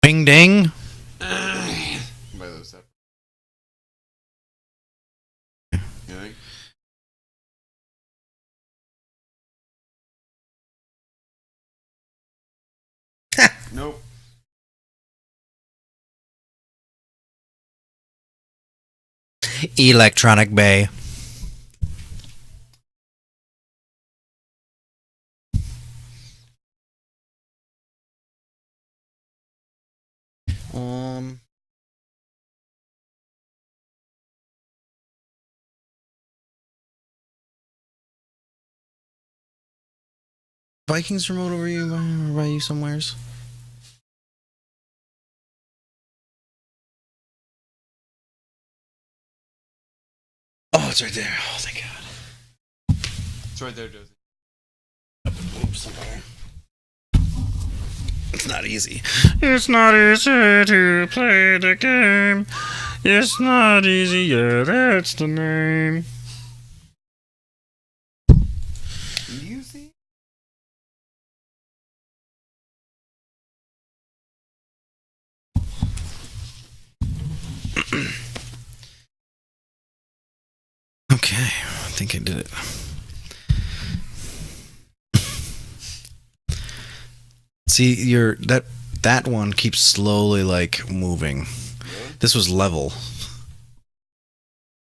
Bing ding. By those separate. You think? Nope. Electronic Bay. Um. Vikings remote over you by you somewheres. Oh, it's right there. Oh, thank God. It's right there, Josie. Oops, I'm sorry. It's not easy. It's not easy to play the game. It's not easy, yeah, that's the name. Easy? Okay, I think I did it. See, that one keeps slowly like moving. Really? This was level.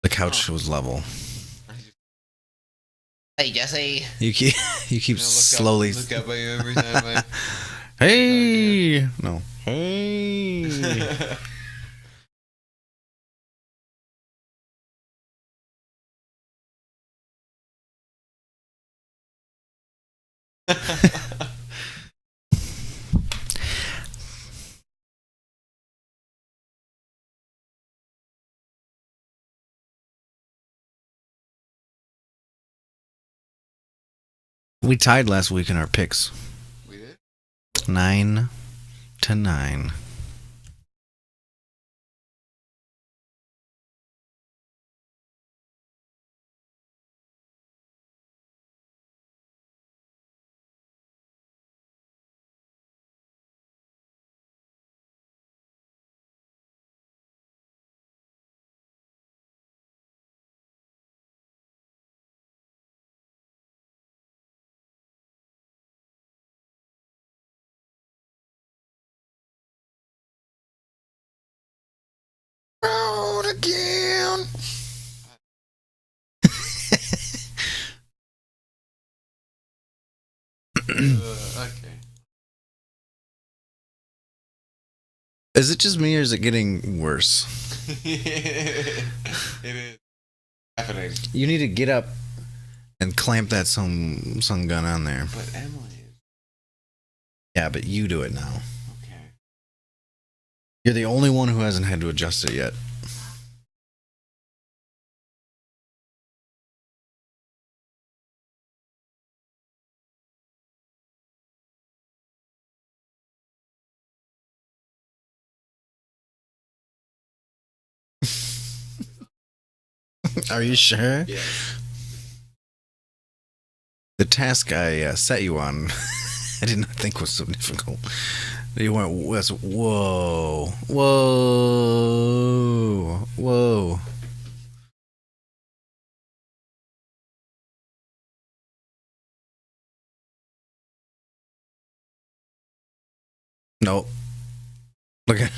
The couch was level. Hey, Jesse. You keep slowly. Look up at you every time I. Hey, no. Hey. We tied last week in our picks. We did? 9-9. Road again. Okay. Is it just me or is it getting worse? It is happening. You need to get up and clamp that sun gun on there. But Emily. Yeah, but you do it now. Okay. You're the only one who hasn't had to adjust it yet. Are you sure? Yeah. The task I set you on, I did not think was so difficult. You went, whoa, whoa, whoa. Nope. Look at.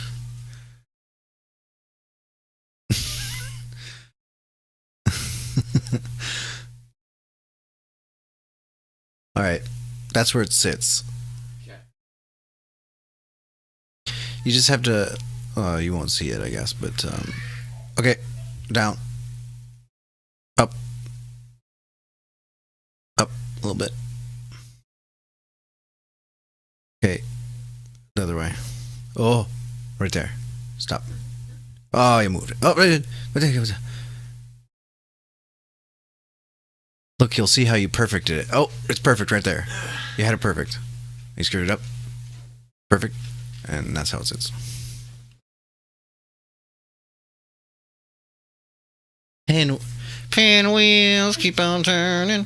All right, that's where it sits. Okay. You just have to. You won't see it, I guess, but okay, down, up, a little bit. Okay, the other way. Oh, right there. Stop. Oh, you moved it. Oh, right there. Look, you'll see how you perfected it. Oh, it's perfect right there. You had it perfect. You screwed it up. Perfect. And that's how it sits. Pinwheels keep on turning.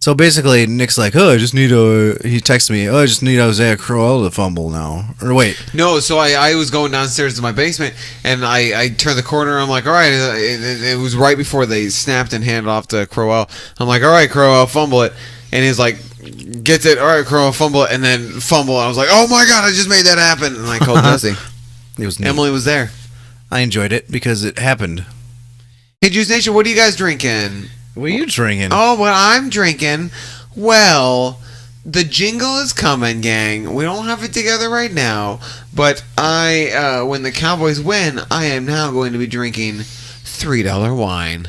So basically, Nick's like, "Oh, I just need He texted me, "Oh, I just need Isaiah Crowell to fumble now." Or wait, No, so I was going downstairs to my basement, and I turned the corner. I'm like, all right. It was right before they snapped and handed off to Crowell. I'm like, all right, Crowell, fumble it. And he's like, gets it. All right, Crowell, fumble it, and then fumble. And I was like, oh my god, I just made that happen. And I called Jesse. it was neat. Emily was there. I enjoyed it because it happened. Hey, Juice Nation, what are you guys drinking? What are you drinking? Oh, what I'm drinking? Well, the jingle is coming, gang. We don't have it together right now, but when the Cowboys win, I am now going to be drinking $3 wine.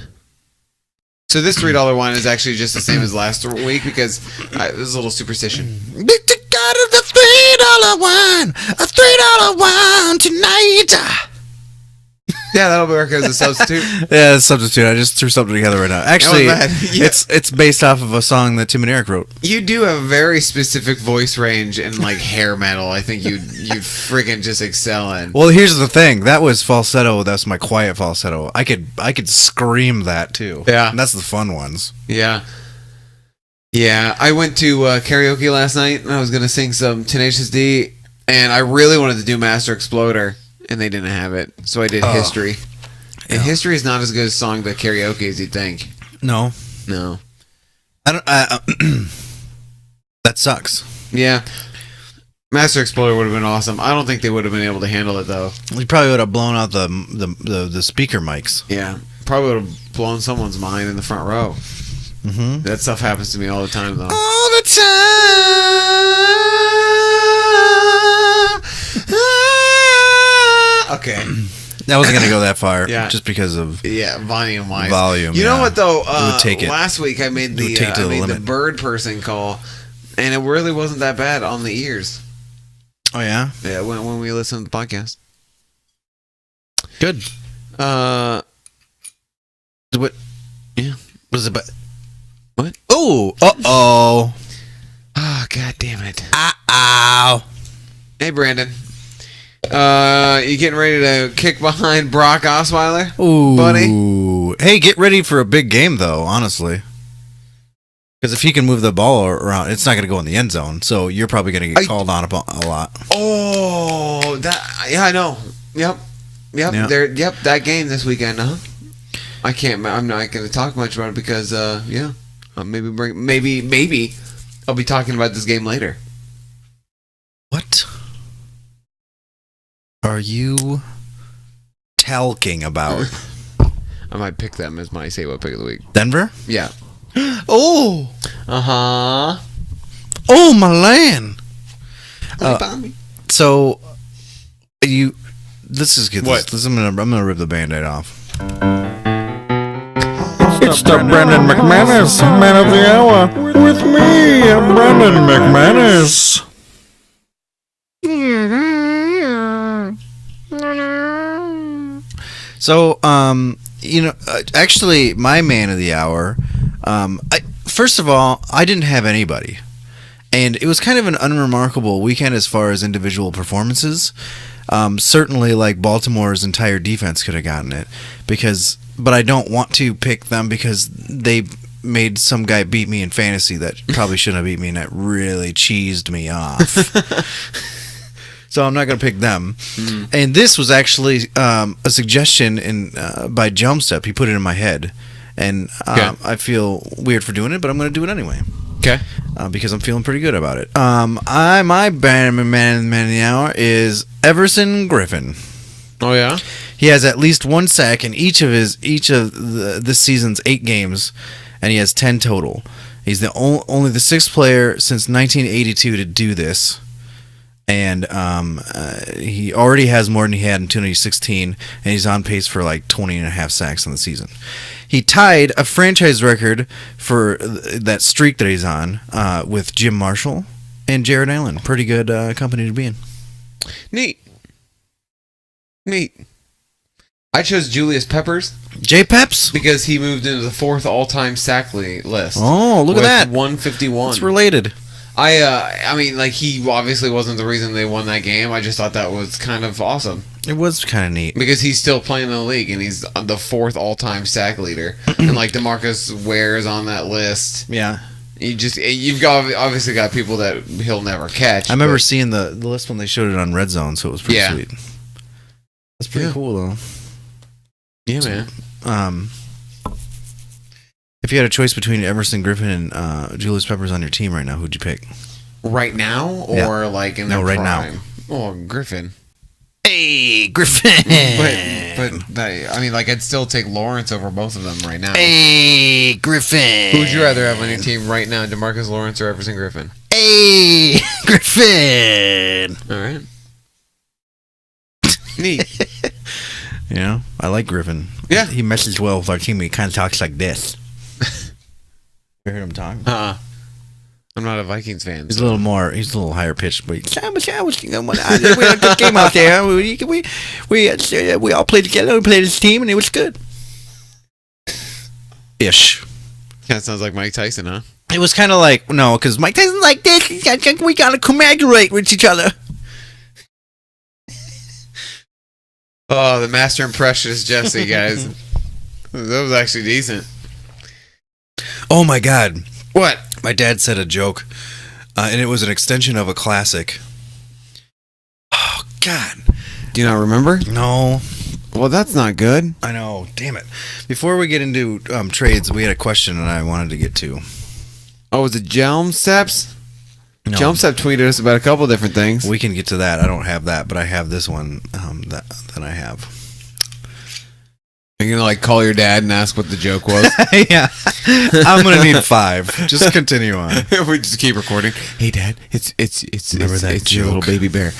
So this $3 wine is actually just the same as last week because it was a little superstition. Got the $3 wine, a $3 wine tonight. Yeah, that'll work as a substitute. Yeah, it's a substitute. I just threw something together right now. Actually, bad. Yeah. it's based off of a song that Tim and Eric wrote. You do have a very specific voice range and like hair metal. I think you freaking just excel in. Well, here's the thing. That was falsetto. That's my quiet falsetto. I could scream that too. Yeah. And that's the fun ones. Yeah. Yeah, I went to karaoke last night and I was going to sing some Tenacious D and I really wanted to do Master Exploder and they didn't have it. So I did History. And Yeah. History is not as good a song to karaoke as you'd think. No. No. I don't that sucks. Yeah. Master Exploder would have been awesome. I don't think they would have been able to handle it though. We probably would have blown out the speaker mics. Yeah. Probably would have blown someone's mind in the front row. Mm-hmm. That stuff happens to me all the time though. All the time. Okay. I wasn't gonna go that far. Yeah. Just because of Yeah, volume wise. volume. You know yeah. what though? would take it. Last week I made the would take it to the the limit. bird person call, and it really wasn't that bad on the ears. Oh yeah. Yeah, when we listened to the podcast. Good. What? Yeah. Was it? But What? Oh. Oh. Oh, god damn it! Ow. Hey, Brandon. You getting ready to kick behind Brock Osweiler? Ooh, buddy. Hey, get ready for a big game, though. Honestly, because if he can move the ball around, it's not going to go in the end zone. So you're probably going to get called on a lot. Oh, yeah, I know. Yep. Yeah. Yep. That game this weekend, huh? I'm not going to talk much about it because, maybe I'll be talking about this game later. What are you talking about? I might pick them as my Say What Pick of the Week. Denver? Yeah. Oh, Uh-huh. oh my land. Bobby. So let's just get What? this. I'm gonna rip the Band-Aid off. It's the Brendan McManus Man of the Hour with me, Brendan McManus. So, actually, my man of the hour. First of all, I didn't have anybody, and it was kind of an unremarkable weekend as far as individual performances. Certainly, like Baltimore's entire defense could have gotten it, but I don't want to pick them because they made some guy beat me in fantasy that probably shouldn't have beat me, and that really cheesed me off. So I'm not going to pick them. Mm. And this was actually a suggestion by Jumpstep. He put it in my head, and I feel weird for doing it, but I'm going to do it anyway. Okay. Because I'm feeling pretty good about it. My man of the hour is Everson Griffin. Oh yeah. He has at least one sack in each of this season's 8 games, and he has 10 total. He's only the 6th player since 1982 to do this, and he already has more than he had in 2016, and he's on pace for like 20.5 sacks in the season. He tied a franchise record for that streak that he's on with Jim Marshall and Jared Allen. Pretty good company to be in. Neat. I chose Julius Peppers J Peps? because he moved into the 4th all-time sack list. Oh, look at with that. 151. It's related. I mean, like, he obviously wasn't the reason they won that game. I just thought that was kind of awesome. It was kind of neat. Because he's still playing in the league, and he's the 4th all-time sack leader. And, like, DeMarcus Ware's on that list. Yeah. You've obviously got people that he'll never catch. I remember seeing the list when they showed it on Red Zone, so it was pretty Yeah. sweet. That's pretty cool, though. Yeah, man. If you had a choice between Emerson Griffin and Julius Peppers on your team right now, who'd you pick? Right now, or like in their right now. prime? Oh, Griffin. Hey, Griffin! But I mean, like, I'd still take Lawrence over both of them right now. Hey, Griffin! Who would you rather have on your team right now, DeMarcus Lawrence or Everson Griffin? Hey, Griffin! All right. Neat. You know, I like Griffin. Yeah. He messes well with our team. He kind of talks like this. You heard him talk? I'm not a Vikings fan. He's a little more. He's a little higher pitched, but we had a good game out there. We all played together. We played as a team, and it was good. Ish. Kind of sounds like Mike Tyson, huh? It was kind of like no, because Mike Tyson's like this. We gotta commemorate with each other. Oh, the master impressionist Jesse, guys. That was actually decent. Oh my God! What? My dad said a joke, and it was an extension of a classic. Oh God! Do you not remember? No. Well, that's not good. I know. Damn it! Before we get into trades, we had a question that I wanted to get to. Oh, was it Jelmseps? No. Jelmsep tweeted us about a couple different things. We can get to that. I don't have that, but I have this one that I have. Are you gonna like call your dad and ask what the joke was? Yeah, I'm gonna need 5. Just continue on. We just keep recording. Hey, Dad, it's Remember that it's your little joke? baby bear.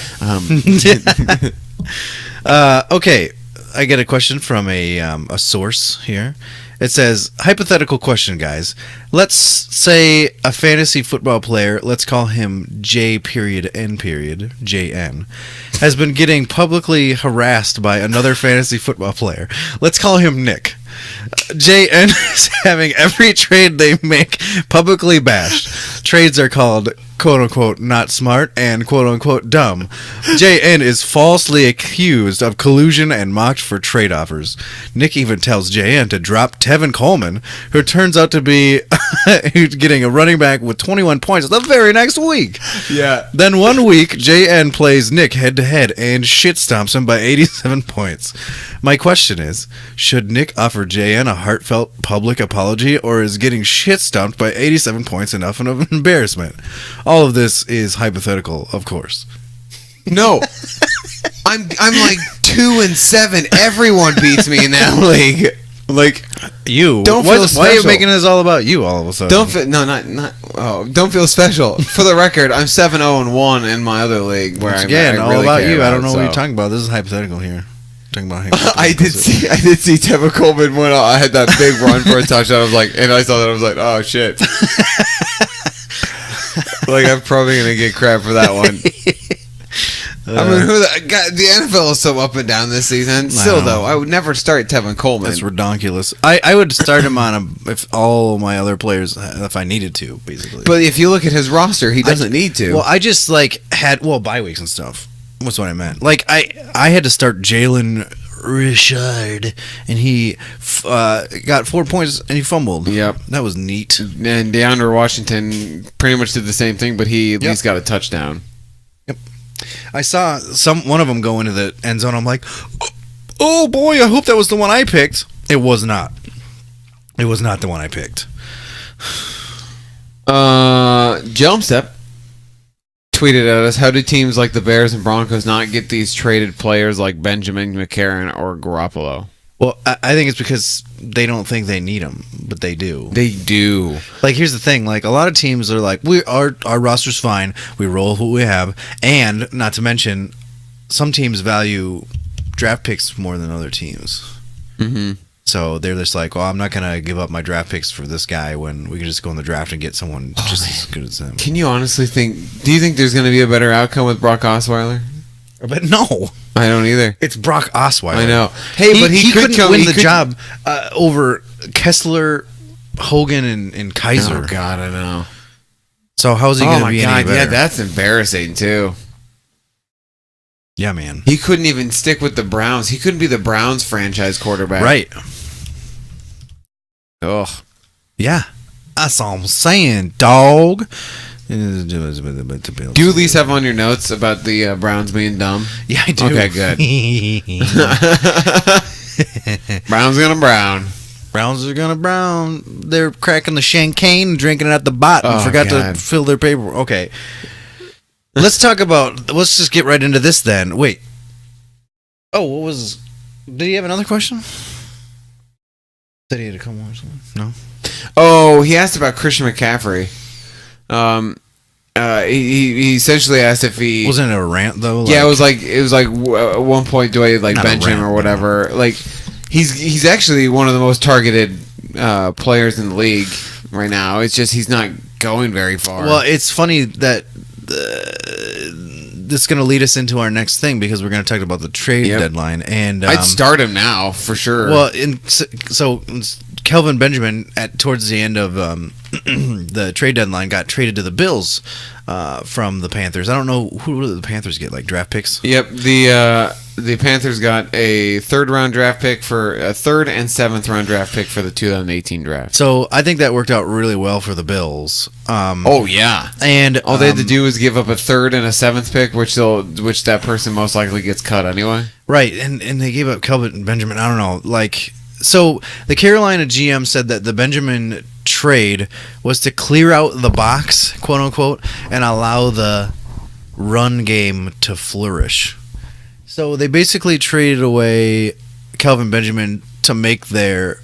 Okay, I get a question from a source here. It says, hypothetical question, guys. Let's say a fantasy football player, let's call him J.N., JN, has been getting publicly harassed by another fantasy football player. Let's call him Nick. JN is having every trade they make publicly bashed. Trades are called quote-unquote not smart and quote-unquote dumb. JN is falsely accused of collusion and mocked for trade offers. Nick even tells JN to drop Tevin Coleman, who turns out to be getting a running back with 21 points the very next week. Yeah. Then 1 week, JN plays Nick head-to-head and shit stomps him by 87 points. My question is, should Nick offer JN a heartfelt public apology, or is getting shit stomped by 87 points enough of an embarrassment? All of this is hypothetical, of course. No. I'm like 2-7. Everyone beats me in that league. Like, You Don't why feel are you special. making this all about you all of a sudden? don't feel special. For the record, I'm 7-0-1 in my other league where Again, I all really about care you. I don't know about, what you're so. talking about. This is hypothetical here. Talking about hypothetical. I did see Tevin Coleman when I had that big run for a touchdown. I was like, and I saw that, I was like, oh shit. Like, I'm probably gonna get crap for that one. I mean, the NFL is so up and down this season. Still, though, I would never start Tevin Coleman. That's redonkulous. I would start him on if all my other players, if I needed to, basically. But if you look at his roster, he doesn't need to. Well, I just had bye weeks and stuff. What's what I meant? Like I had to start Jalen Richard, and he got 4 points and he fumbled. Yep. That was neat. And DeAndre Washington pretty much did the same thing, but he at least got a touchdown. I saw one of them go into the end zone. I'm like, oh boy, I hope that was the one I picked. It was not. It was not the one I picked. Jelmstep tweeted at us, how do teams like the Bears and Broncos not get these traded players like Benjamin McCarron or Garoppolo? Well, I think it's because they don't think they need them, but they do. They do. Like, here's the thing. Like, a lot of teams are like, our roster's fine. We roll with what we have. And, not to mention, some teams value draft picks more than other teams. Mm-hmm. So they're just like, well, I'm not going to give up my draft picks for this guy when we can just go in the draft and get someone just as good as him. Can you honestly do you think there's going to be a better outcome with Brock Osweiler? But no. I don't either. It's Brock Osweiler. I know. Hey, but he could couldn't win the job over Kessler, Hogan, and Kaiser. Oh, God, I know. So how's he going to be any better? Yeah, that's embarrassing, too. Yeah, man. He couldn't even stick with the Browns. He couldn't be the Browns franchise quarterback. Right. Ugh. Yeah. That's all I'm saying, dog. Do you at least have on your notes about the Browns being dumb? Yeah, I do. Okay, good. Browns gonna brown. Browns are gonna brown. They're cracking the champagne and drinking it at the bottom. Oh, Forgot God. to fill their paper. Okay. Let's just get right into this then. Wait. Oh, what was... Did he have another question? Said he had to come on or something? No? Oh, he asked about Christian McCaffrey. He essentially asked if he Wasn't it a rant, though? Yeah, it was like at one point, do I like Not a bench him rant, or but- whatever? Like he's actually one of the most targeted players in the league right now. It's just he's not going very far. Well, it's funny that this is going to lead us into our next thing because we're going to talk about the trade Yep. deadline. And I'd start him now for sure. Well, so Kelvin Benjamin towards the end of the trade deadline got traded to the Bills from the Panthers. I don't know who did the Panthers get, like draft picks. Yep, the Panthers got a third and 7th round draft pick for the 2018 draft. So I think that worked out really well for the Bills. Oh yeah, and all they had to do was give up a 3rd and a 7th pick, which that person most likely gets cut anyway. Right, and they gave up Kelvin Benjamin. I don't know, like. So the Carolina GM said that the Benjamin trade was to clear out the box, quote unquote, and allow the run game to flourish. So they basically traded away Kelvin Benjamin to make their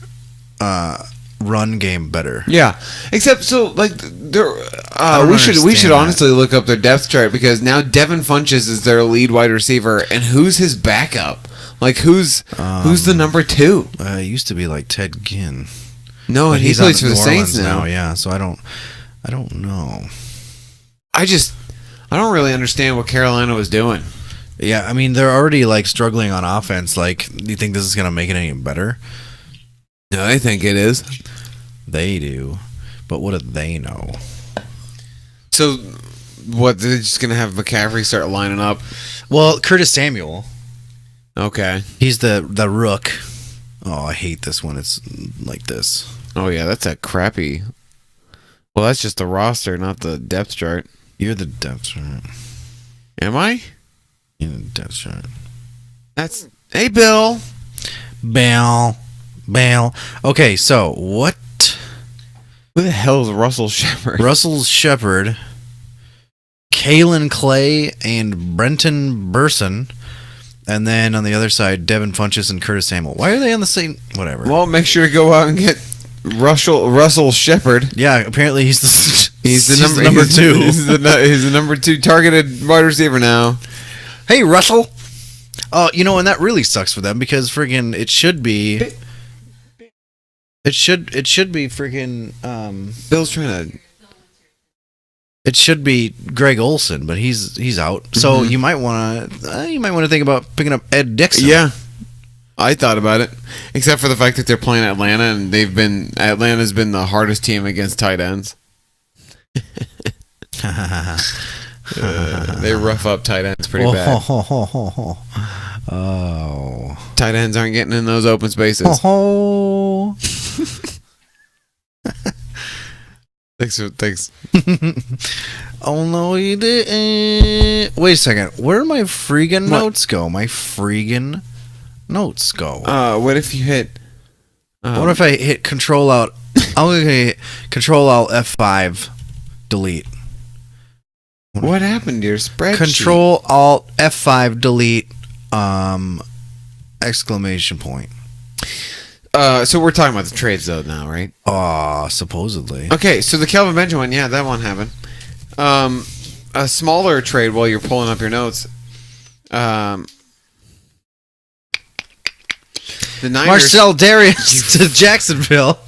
run game better. Yeah, except so like there, don't we should understand that. honestly look up their depth chart because now Devin Funchess is their lead wide receiver, and who's his backup? Like who's the number 2? It used to be like Ted Ginn. No, But and he he's plays on for the New Saints Orleans now. Yeah, so I don't know. I don't really understand what Carolina was doing. Yeah, I mean they're already like struggling on offense. Like, do you think this is gonna make it any better? No, I think it is. They do, but what do they know? So, what? They're just gonna have McCaffrey start lining up? Well, Curtis Samuel, Okay. he's the rook. Oh, I hate this when it's like this. Oh yeah, that's a crappy. Well, that's just the roster, not the depth chart. You're the depth chart. Am I? You're the depth chart. That's hey, Bill. Bail. Okay, so what? Who the hell is Russell Shepard? Russell Shepard, Kalen Clay, and Brenton Burson. And then on the other side, Devin Funchess and Curtis Samuel. Why are they on the same... Whatever. Well, make sure to go out and get Russell Shepard. Yeah, apparently he's the number he's 2. He's the number 2 targeted wide receiver now. Hey, Russell. Oh, and that really sucks for them because friggin' it should be... It should be friggin'... Bill's trying to... It should be Greg Olson, but he's out. So you might want to think about picking up Ed Dixon. Yeah, I thought about it, except for the fact that they're playing Atlanta, and Atlanta's been the hardest team against tight ends. They rough up tight ends pretty bad. Oh. Tight ends aren't getting in those open spaces. Oh. Thanks. Oh no, you didn't. Wait a second. Where did my freaking notes go? What What if you hit? What if I hit Control Alt? I'm gonna hit Control Alt F5, delete. What happened to your spreadsheet? Control Alt F5, delete. Exclamation point. So we're talking about the trades though now, right? Supposedly. Okay, so the Kelvin Benjamin one, yeah, that one happened. A smaller trade while you're pulling up your notes. The Niners. Marcel Darius to Jacksonville.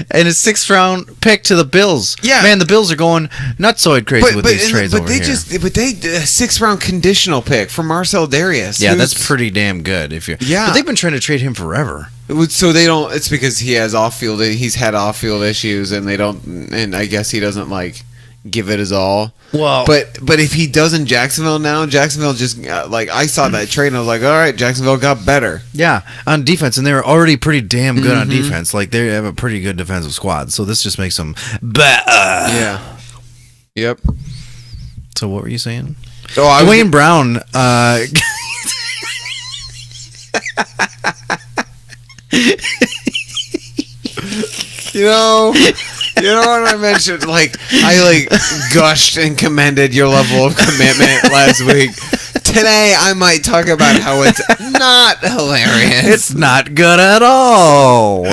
And a 6th round pick to the Bills. Yeah. Man, the Bills are going nutsoid crazy with these trades but over they here. But they a 6th round conditional pick for Marcel Darius. Yeah, who's- that's pretty damn good. Yeah. But they've been trying to trade him forever. So they don't. It's because he has he's had off-field issues, and they don't. And I guess he doesn't like give it his all. Well, But if he does in Jacksonville now, Jacksonville just I saw that trade and I was like, all right, Jacksonville got better. yeah, on defense, and they were already pretty damn good on defense. Like they have a pretty good defensive squad, so this just makes them better. Yeah. Yep. So what were you saying? So I was, Dwayne Brown. you know what I mentioned? Like I gushed and commended your level of commitment last week. Today I might talk about how it's not hilarious. It's not good at all.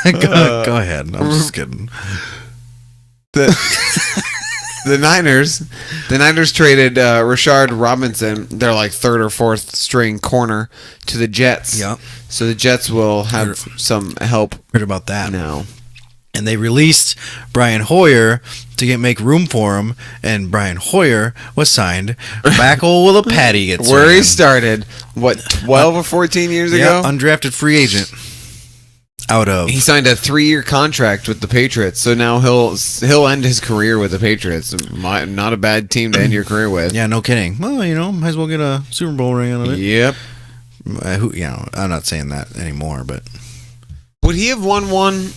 Go ahead. I'm just kidding. The Niners traded Rashard Robinson, their third or fourth string corner, to the Jets. Yep. So the Jets will have some help Heard about that. now. And they released Brian Hoyer to make room for him, and Brian Hoyer was signed back with a patty. Gets Where he ran. started, 12 or 14 years Yeah, ago? undrafted free agent. Out of He signed a 3-year contract with the Patriots, so now he'll end his career with the Patriots. Not a bad team to end your career with. yeah, no kidding. Well, might as well get a Super Bowl ring out of it. Yep. I'm not saying that anymore, but Would he have won one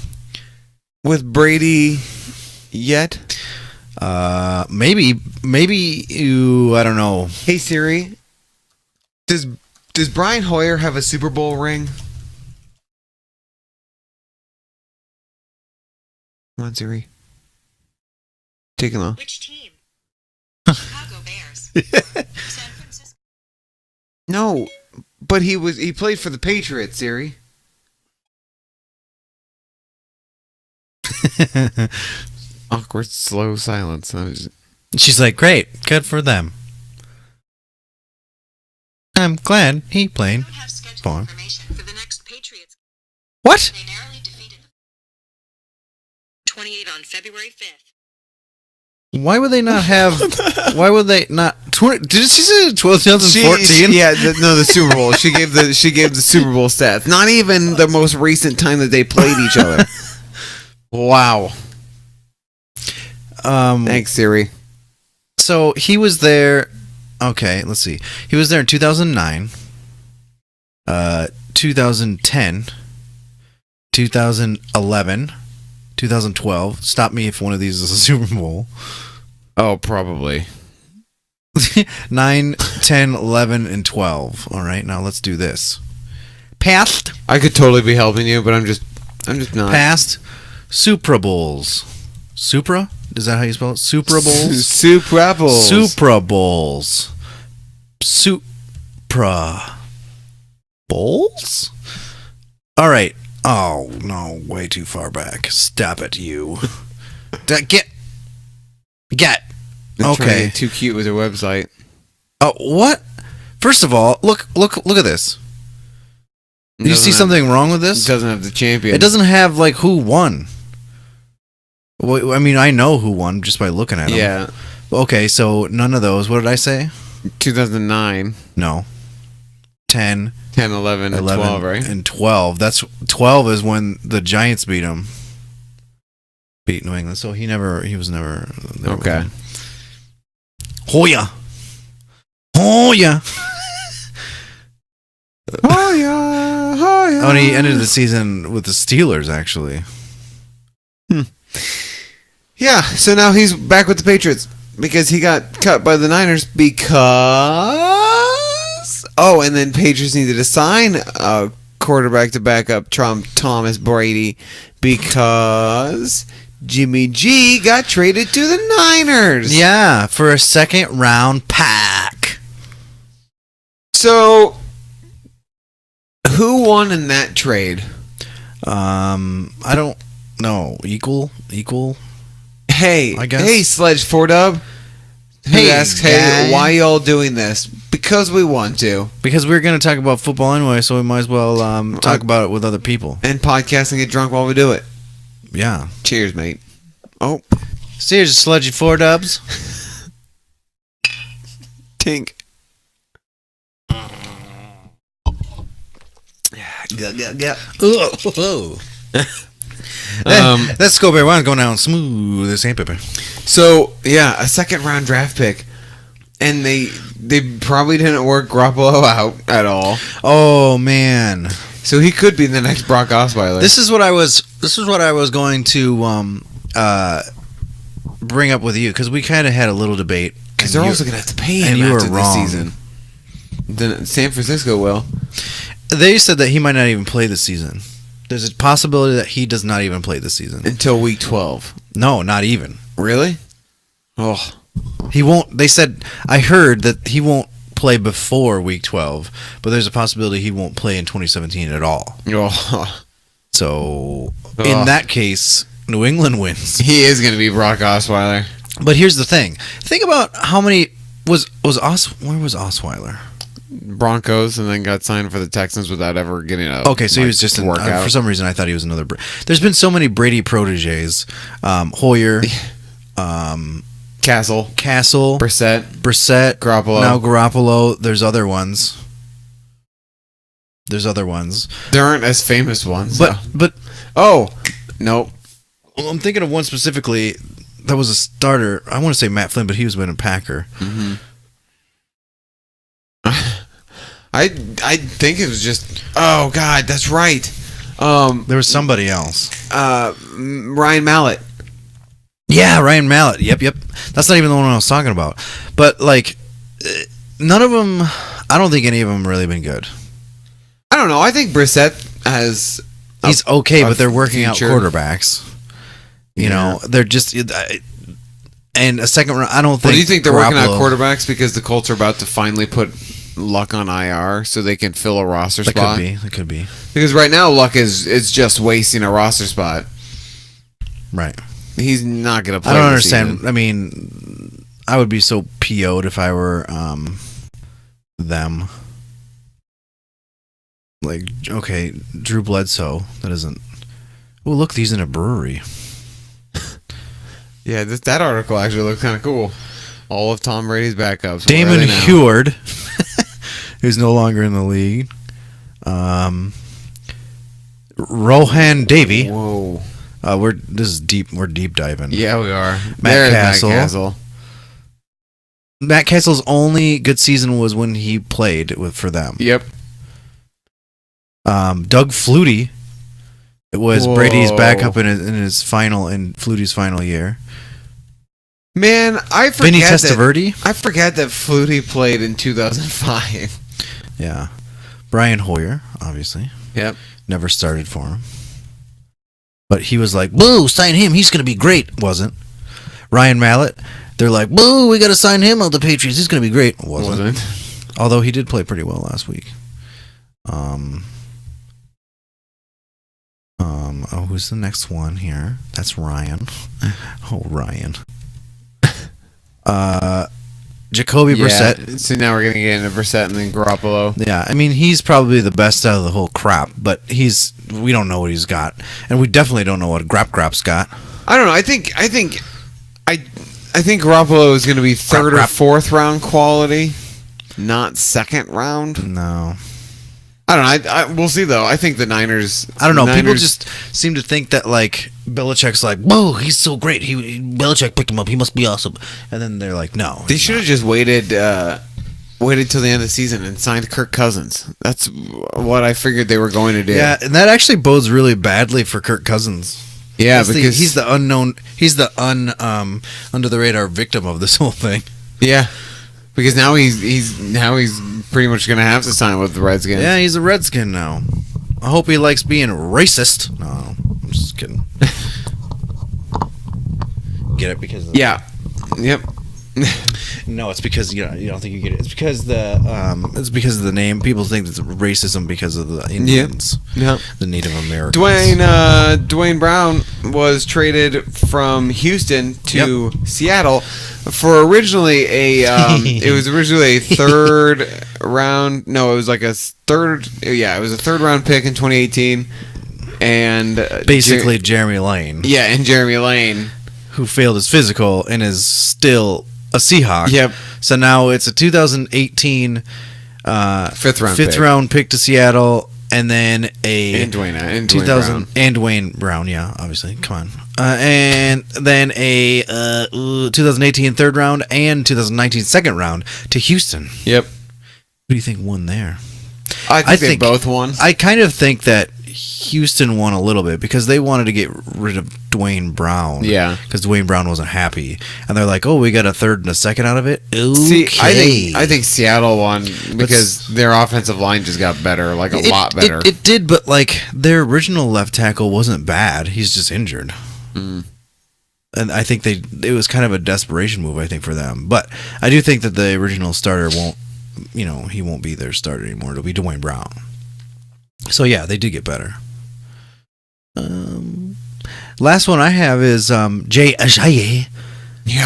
with Brady yet? maybe you. I don't know. Hey Siri, does Brian Hoyer have a Super Bowl ring? Come on, Siri. Take him off. Which team? Chicago Bears. San Francisco. No, but he played for the Patriots, Siri. Awkward, slow silence. That was- She's like, great, good for them. I'm glad he We played. don't have scheduled Fine. information for the next Patriots. What? They narrowly defeated the 28 on February 5th. Why would they not have? Why would they not? Did she say 2014? The Super Bowl. She gave the Super Bowl stats. Not even the most recent time that they played each other. Wow. Thanks, Siri. So he was there. Okay, let's see. He was there in 2009, 2010, 2011, 2012. Stop me if one of these is a Super Bowl. Oh, probably. 9, 10, 11, and 12. All right, now let's do this. Past I could totally be helping you, but I'm just not. past Supra Bowls. Supra? Is that how you spell it? Supra Bowls? Super Bowls. Supra Bowls. Supra Bowls? All right. Oh, no, way too far back. Stop it, you. Get. Okay. Too cute with her website. Oh, what? First of all, look at this. Do you see something wrong with It this? doesn't have the champion. It doesn't have, who won. Well, I mean, I know who won just by looking at them. Yeah. Okay, so none of those. What did I say? 2009, No. 10, 10, 11, and 11, 12, right? and 12. That's 12 is when the Giants beat him. Beat New England. So he was never there with Okay. him. Hoya. Hoya. Oh yeah. Oh, and he ended the season with the Steelers, actually. Yeah, so now he's back with the Patriots because he got cut by the Niners because... Oh, and then Patriots needed to sign a quarterback to back up Thomas Brady because Jimmy G got traded to the Niners. Yeah, for a second round pack. So, who won in that trade? I don't know. Equal. Hey, I guess. hey, Sledge 4Dub. Who Hey, asks, guy. hey, why y'all doing this? Because we want to. Because we're going to talk about football anyway, so we might as well talk about it with other people. And podcast and get drunk while we do it. Yeah. Cheers, mate. Oh, See, here's a sludgy 4Dubs. tink. That Scobert one's going down smooth as sandpaper. So yeah, a second round draft pick, and they probably didn't work Garoppolo out at all. Oh man, So he could be the next Brock Osweiler. this is what I was going to bring up with you because we kind of had a little debate. because and they're you- also gonna have to pay and him you were after the wrong. season. Then San Francisco will. They said that he might not even play this season. There's a possibility that he does not even play this season. Until week 12. No, not even. Really? Oh. He won't. They said I heard that he won't play before week 12, but there's a possibility he won't play in 2017 at all. Oh. So Ugh. in that case, New England wins. He is going to be Brock Osweiler. But here's the thing: think about how many where was Osweiler? Broncos, and then got signed for the Texans without ever getting a Okay, so he was just workout. for some reason I thought he was another. There's been so many Brady proteges: Hoyer, Castle, Castle, Brissett, Garoppolo. Now Garoppolo. There's other ones. There aren't as famous ones. But oh, nope. well, I'm thinking of one specifically that was a starter. I want to say Matt Flynn, but he was been a Packer. I think it was just. Oh God, that's right. There was somebody else. Ryan Mallett. Yeah, Ryan Mallett. Yep. That's not even the one I was talking about. But like, none of them. I don't think any of them really been good. I don't know. I think Brissett has. He's okay, a but they're working future. out quarterbacks. You Yeah. know, they're just. And a second round. I don't think. Well, do you think they're working out Garoppolo- quarterbacks because the Colts are about to finally put Luck on IR so they can fill a roster That spot? That could be. Because right now Luck is just wasting a roster spot. Right. He's not going to play. I don't this understand. season. I mean, I would be so PO'd if I were them. Like, okay, Drew Bledsoe. That isn't. Oh, look, he's in a brewery. Yeah, that article actually looks kind of cool. All of Tom Brady's backups. Where are Damon they now? Heward, who's no longer in the league. Rohan Davey. Whoa. This is deep. We're deep diving. Yeah, we are. Matt There's Castle. Matt Castle's only good season was when he played for them. Yep. Doug Flutie. It was Whoa. Brady's backup in Flutie's final year. Man, I Vinny forget Testaverde. I forget that Flutie played in 2005. Yeah. Brian Hoyer, obviously. Yep. Never started for him. But he was like, boo, sign him. He's going to be great. Wasn't. Ryan Mallett, they're like, boo, we got to sign him on the Patriots. He's going to be great. Wasn't. Although he did play pretty well last week. Who's the next one here? That's Ryan. Oh, Ryan. Jacoby Brissett. So now we're going to get into Brissett and then Garoppolo. Yeah, I mean he's probably the best out of the whole crop, but we don't know what he's got, and we definitely don't know what Grap's got. I don't know. I think Garoppolo is going to be third or fourth round quality, not second round. No, I don't know. We'll see though. I think the Niners. I don't know. People Niners- just seem to think that like Belichick's like, whoa, he's so great. Belichick picked him up. He must be awesome. And then they're like, no. They he's should have not. just waited till the end of the season and signed Kirk Cousins. That's what I figured they were going to do. Yeah, and that actually bodes really badly for Kirk Cousins. Yeah, He's because he's the unknown. He's the under the radar victim of this whole thing. yeah, because now he's pretty much going to have to sign with the Redskins. Yeah, he's a Redskin now. I hope he likes being racist. No, I'm just kidding. Get it because of Yeah. Yep. No, it's because you don't think you get it. It's because of the name. People think it's racism because of the Indians, Yep. the Native Americans. Dwayne Brown was traded from Houston to Seattle for originally it was originally a third round. No, it was like a third. Yeah, it was a third round pick in 2018, and Basically, Jeremy Lane, and Jeremy Lane. who failed his physical and is still a Seahawk. Yep. So now it's a 2018 Fifth round pick. round pick to Seattle, and then And Dwayne 2000 Brown. and Dwayne Brown, yeah, obviously. Come on. And then a 2018 third round and 2019 second round to Houston. Yep. Who do you think won there? I think they both won. I kind of think that Houston won a little bit because they wanted to get rid of Dwayne Brown. Yeah. Because Dwayne Brown wasn't happy. And they're like, oh, we got a third and a second out of it? Okay. See, I think Seattle won because their offensive line just got better, like a lot better. It did, but like their original left tackle wasn't bad. He's just injured. Mm. And I think it was kind of a desperation move, I think, for them. But I do think that the original starter he won't be their starter anymore. It'll be Dwayne Brown. So yeah, they did get better. Last one I have is Jay Ajayi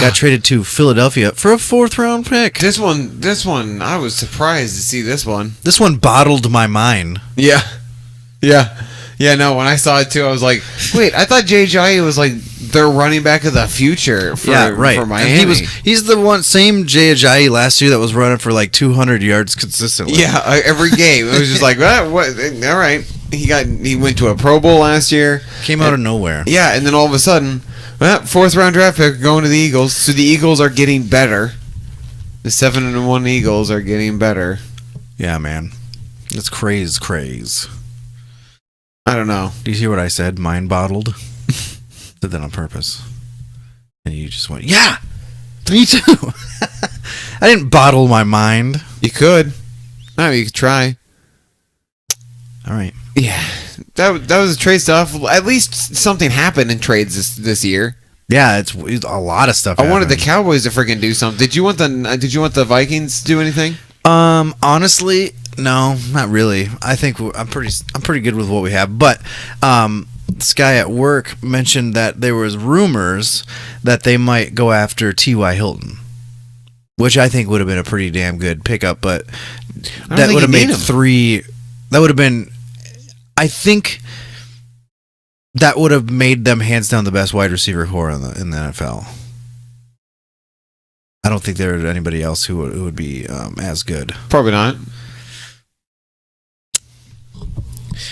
got traded to Philadelphia for a fourth round pick. This one, I was surprised to see this one. This one bottled my mind. Yeah. No, when I saw it too, I was like, wait, I thought Jay Ajayi was like their running back of the future for Miami. And he's the same Jay Ajayi last year that was running for like 200 yards consistently. Yeah, every game. It was just like, what? All right. He went to a Pro Bowl last year. Came out of nowhere. Yeah, and then all of a sudden, fourth round draft pick going to the Eagles. So the Eagles are getting better. The 7-1 Eagles are getting better. Yeah, man. It's craze. I don't know. Do you hear what I said? Mind bottled. Did that on purpose. And you just went, yeah, me too. I didn't bottle my mind. You could. No, you could try. All right. Yeah, that was trade stuff. At least something happened in trades this year. Yeah, it's a lot of stuff. I wanted the Cowboys to freaking do something. Did you want the Vikings to do anything? Honestly, no, not really. I think I'm pretty good with what we have. But this guy at work mentioned that there was rumors that they might go after T.Y. Hilton, which I think would have been a pretty damn good pickup. But that would have made three. That would have been. I think that would have made them hands down the best wide receiver core in the NFL. I don't think there's anybody else who would be as good. Probably not.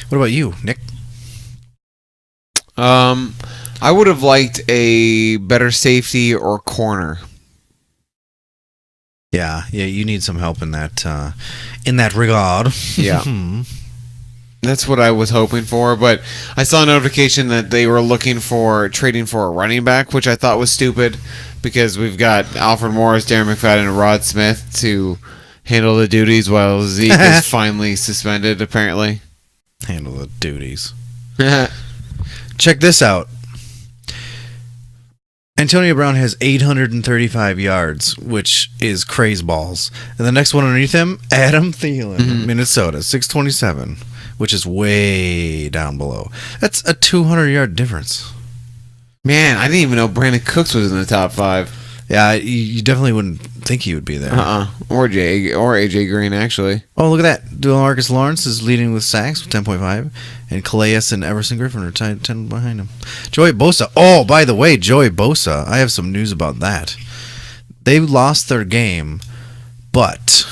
What about you, Nick? I would have liked a better safety or corner. Yeah, you need some help in that regard. Yeah. That's what I was hoping for, but I saw a notification that they were trading for a running back, which I thought was stupid because we've got Alfred Morris, Darren McFadden, and Rod Smith to handle the duties while Zeke is finally suspended, apparently. Handle the duties. Check this out. Antonio Brown has 835 yards, which is crazy balls. And the next one underneath him, Adam Thielen, Minnesota, 627. Which is way down below. That's a 200-yard difference. Man, I didn't even know Brandon Cooks was in the top 5. Yeah, you definitely wouldn't think he would be there. Or AJ Green, actually. Oh, look at that. DeMarcus Lawrence is leading with sacks with 10.5, and Calais and Everson Griffin are tied 10 behind him. Joey Bosa. Oh, by the way, Joey Bosa. I have some news about that. They lost their game, but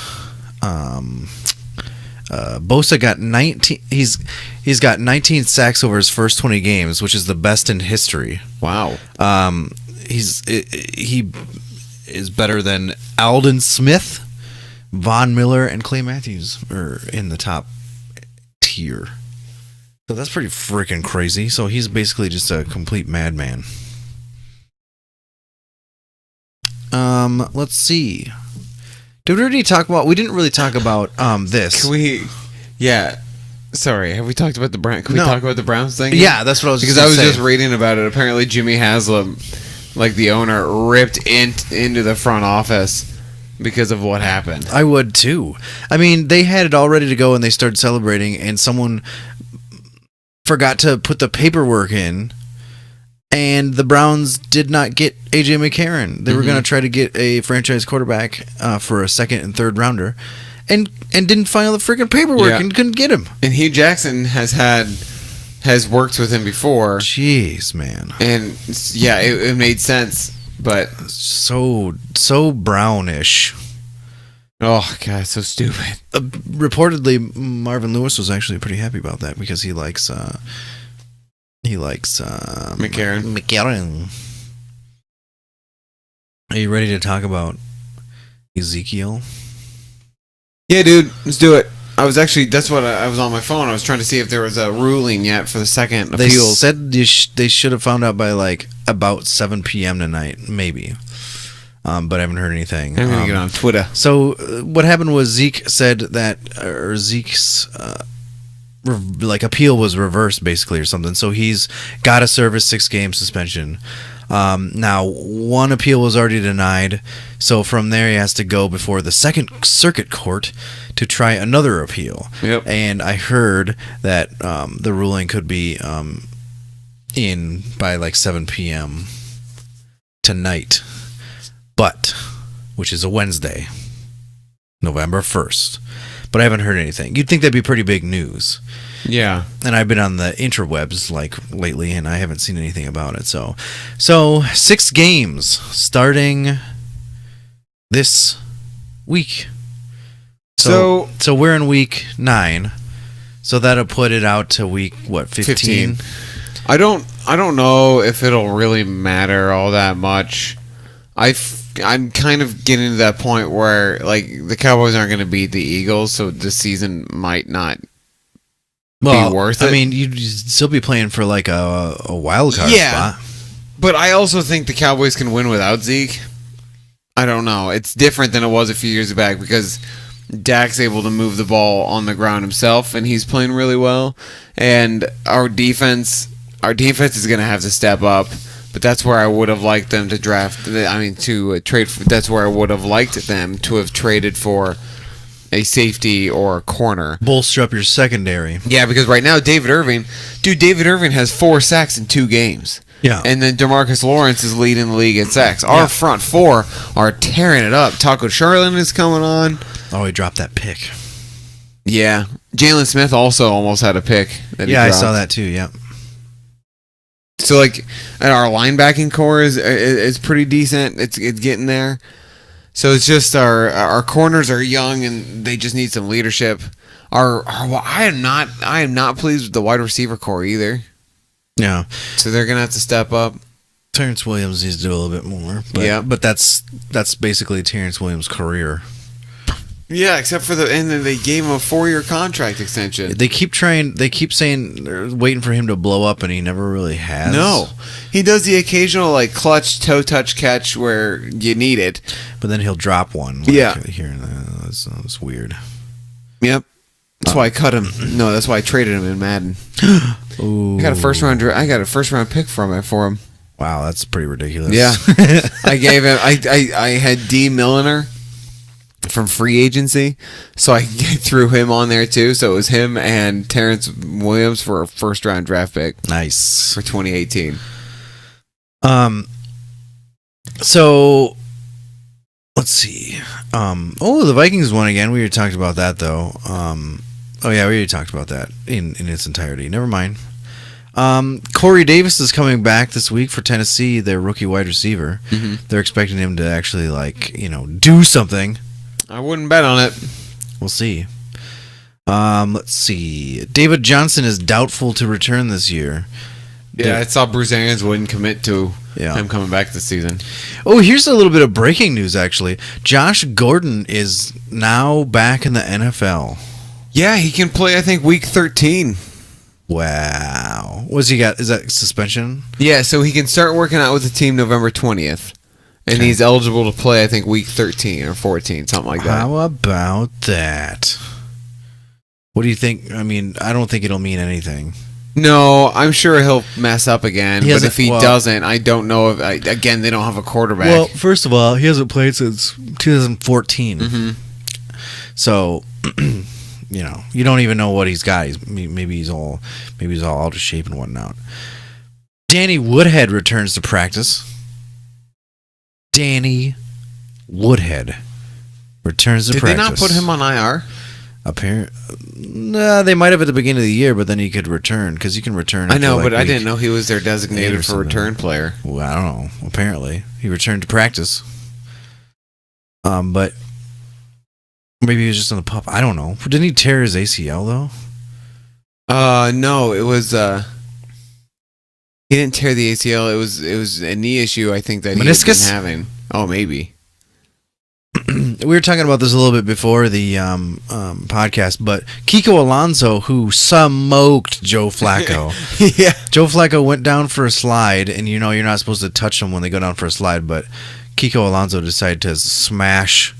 Bosa got 19. He's got 19 sacks over his first 20 games, which is the best in history. Wow. He is better than Aldon Smith, Von Miller, and Clay Matthews are in the top tier. So that's pretty freaking crazy. So he's basically just a complete madman. Let's see. Did we already talk about? We didn't really talk about this. Can we? Yeah. Sorry, have we talked about the Browns? Can we talk about the Browns thing? Yeah, that's what I was. Because I was just reading about it. Apparently, Jimmy Haslam, like the owner, ripped into the front office because of what happened. I would too. I mean, they had it all ready to go and they started celebrating, and someone forgot to put the paperwork in. And the Browns did not get A.J. McCarron. They were going to try to get a franchise quarterback for a second and third rounder, and didn't file the freaking paperwork and couldn't get him. And Hugh Jackson has worked with him before. Jeez, man. And yeah, it made sense, but so brownish. Oh god, so stupid. Reportedly, Marvin Lewis was actually pretty happy about that because he likes McCarron. McCarron. Are you ready to talk about Ezekiel? Yeah, dude, let's do it. That's what I was on my phone. I was trying to see if there was a ruling yet for the second They appeals. said they should have found out by like about 7 p.m. tonight, maybe. But I haven't heard anything. I'm gonna get on Twitter. So what happened was Zeke said that, or Zeke's appeal was reversed basically or something. So he's got to serve a 6-game suspension. Now one appeal was already denied, so from there he has to go before the Second Circuit Court to try another appeal. Yep. And I heard that the ruling could be in by like 7 p.m. tonight. But, which is a Wednesday, November 1st. But I haven't heard anything. You'd think that'd be pretty big news. Yeah. And I've been on the interwebs like lately, and I haven't seen anything about it. So 6 games starting this week. So we're in week 9. So that'll put it out to week 15? I don't know if it'll really matter all that much. I'm kind of getting to that point where like the Cowboys aren't going to beat the Eagles, so this season might not be worth it. I mean, you'd still be playing for like a wild card spot. But I also think the Cowboys can win without Zeke. I don't know. It's different than it was a few years back because Dak's able to move the ball on the ground himself, and he's playing really well. And our defense is going to have to step up. But that's where I would have liked them to draft. I mean, to trade. That's where I would have liked them to have traded for a safety or a corner. Bolster up your secondary. Yeah, because right now David Irving has 4 sacks in 2 games. Yeah. And then DeMarcus Lawrence is leading the league in sacks. Our front 4 are tearing it up. Taco Charlton is coming on. Oh, he dropped that pick. Yeah. Jalen Smith also almost had a pick. I saw that too. Yeah. So like, and our linebacking core is pretty decent. It's getting there. So it's just our corners are young and they just need some leadership. I am not pleased with the wide receiver core either. Yeah. So they're gonna have to step up. Terrence Williams needs to do a little bit more. But that's basically Terrence Williams' career. Yeah, except for and then they gave him a 4-year contract extension. They keep saying they're waiting for him to blow up, and he never really has. No, he does the occasional like clutch toe touch catch where you need it, but then he'll drop one. Here and there. That's weird. Yep, that's why I cut him. No, that's why I traded him in Madden. Ooh. I got a first round pick for him. Wow, that's pretty ridiculous. Yeah, I gave him. I had D Milliner from free agency, so I threw him on there too. So it was him and Terrence Williams for a first round draft pick. Nice for 2018. So let's see. The Vikings won again. We already talked about that though. We already talked about that in its entirety. Never mind. Corey Davis is coming back this week for Tennessee, their rookie wide receiver. Mm-hmm. They're expecting him to actually do something. I wouldn't bet on it. We'll see. Let's see. David Johnson is doubtful to return this year. Yeah, I saw Bruce Arians wouldn't commit to him coming back this season. Oh, here's a little bit of breaking news, actually. Josh Gordon is now back in the NFL. Yeah, he can play, I think, week 13. Wow. What's he got? Is that suspension? Yeah, so he can start working out with the team November 20th. And he's eligible to play, I think, week 13 or 14, something like that. How about that? What do you think? I mean, I don't think it'll mean anything. No, I'm sure he'll mess up again. But if he doesn't, I don't know if... Again, they don't have a quarterback. Well, first of all, he hasn't played since 2014. Mm-hmm. So, you don't even know what he's got. Maybe he's all out of shape and whatnot. Danny Woodhead returns to practice. Danny Woodhead returns to practice. Did they not put him on IR? They might have at the beginning of the year, but then he could return because you can return. I know, but I didn't know he was their designated for return player. Well, I don't know. Apparently, he returned to practice. But Maybe he was just on the pup. I don't know. Didn't he tear his ACL though? No, it was he didn't tear the ACL. It was a knee issue, I think, that Meniscus? he had been having. Oh, maybe. We were talking about this a little bit before the podcast, but Kiko Alonso, who smoked Joe Flacco. Yeah. Joe Flacco went down for a slide, and you know you're not supposed to touch them when they go down for a slide, but Kiko Alonso decided to smash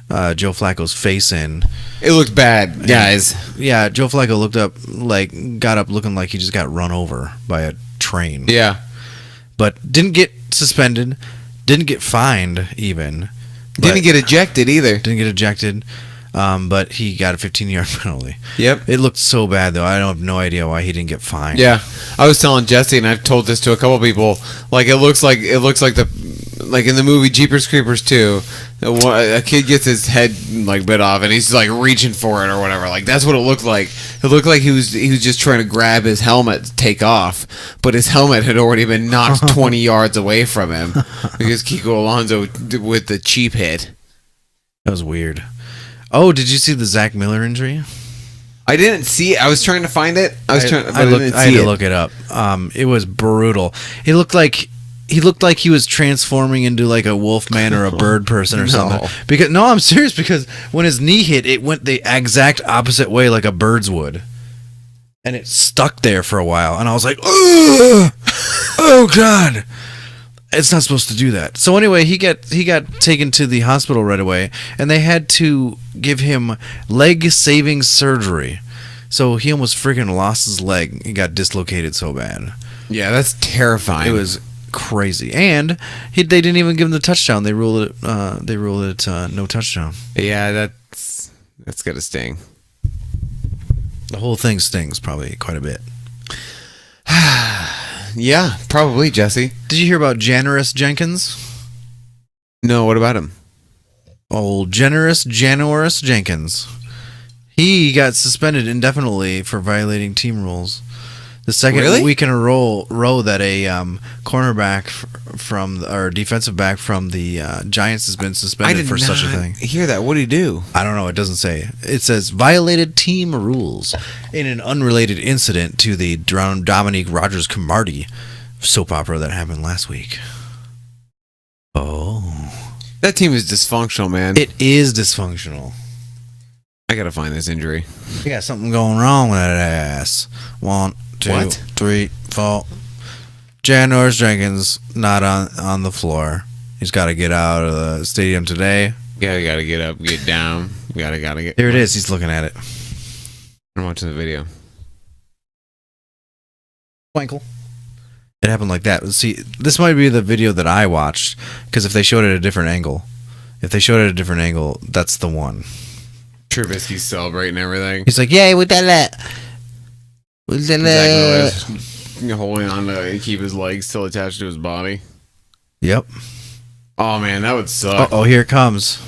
Joe Flacco's face in. It looked bad, guys. Yeah, Joe Flacco got up looking like he just got run over by a train. Yeah. But didn't get suspended, didn't get fined even. Didn't get ejected either. Didn't get ejected, but he got a 15-yard penalty. Yep. It looked so bad, though. I have no idea why he didn't get fined. Yeah, I was telling Jesse, and I've told this to a couple people. Like it looks like in the movie Jeepers Creepers 2, a kid gets his head bit off, and he's reaching for it or whatever. Like that's what it looked like. It looked like he was just trying to grab his helmet to take off, but his helmet had already been knocked 20 yards away from him because Kiko Alonso with the cheap hit. That was weird. Oh, did you see the Zach Miller injury? I didn't see it. I was trying to find it. I had to look it up. It was brutal. He looked like he was transforming into like a wolf man or a bird person or something. I'm serious, because when his knee hit, it went the exact opposite way like a bird's would. And it stuck there for a while, and I was like, "Ugh! Oh God. It's not supposed to do that." So anyway, he got taken to the hospital right away, and they had to give him leg-saving surgery. So he almost freaking lost his leg. He got dislocated so bad. Yeah, that's terrifying. It was crazy, and they didn't even give him the touchdown. They ruled it. No touchdown. Yeah, that's gotta sting. The whole thing stings probably quite a bit. Yeah, probably, Jesse. Did you hear about Janoris Jenkins? No, what about him? Old Janoris Jenkins. He got suspended indefinitely for violating team rules. The second week in a row that a cornerback or defensive back from the Giants has been suspended for such a thing. Hear that? What did he do? I don't know. It doesn't say. It says violated team rules in an unrelated incident to the Dominique Rodgers-Cromartie soap opera that happened last week. Oh. That team is dysfunctional, man. It is dysfunctional. I gotta find this injury. You got something going wrong with that ass. 1, 2, 3, 4. Janoris Jenkins not on the floor. He's got to get out of the stadium today. Yeah, gotta get up, get down. Gotta get. There it is. He's looking at it. I'm watching the video. Twinkle. It happened like that. See, this might be the video that I watched, because if they showed it at a different angle, that's the one. Trubisky's celebrating everything. He's like, "Yay, with that." Exactly. Holding on to keep his legs still attached to his body. Yep. Oh man, that would suck. Oh, here it comes.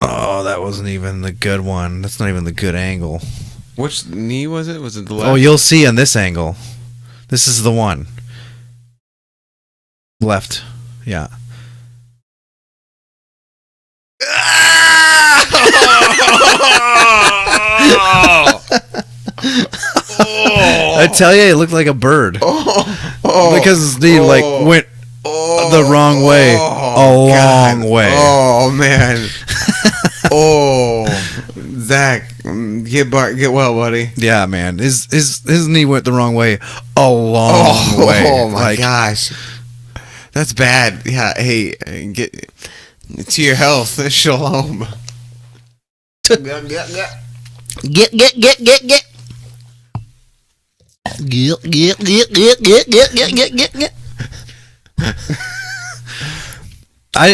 Oh, that wasn't even the good one. That's not even the good angle. Which knee was it? Was it the left? Oh, you'll see on this angle. This is the one. Left. Yeah. I tell you, it looked like a bird. Because his knee went the wrong way, long way. Oh man. Zach, get well, buddy. Yeah, man. His knee went the wrong way, a long way. Oh my gosh, that's bad. Yeah. Hey, get to your health. Shalom. Get.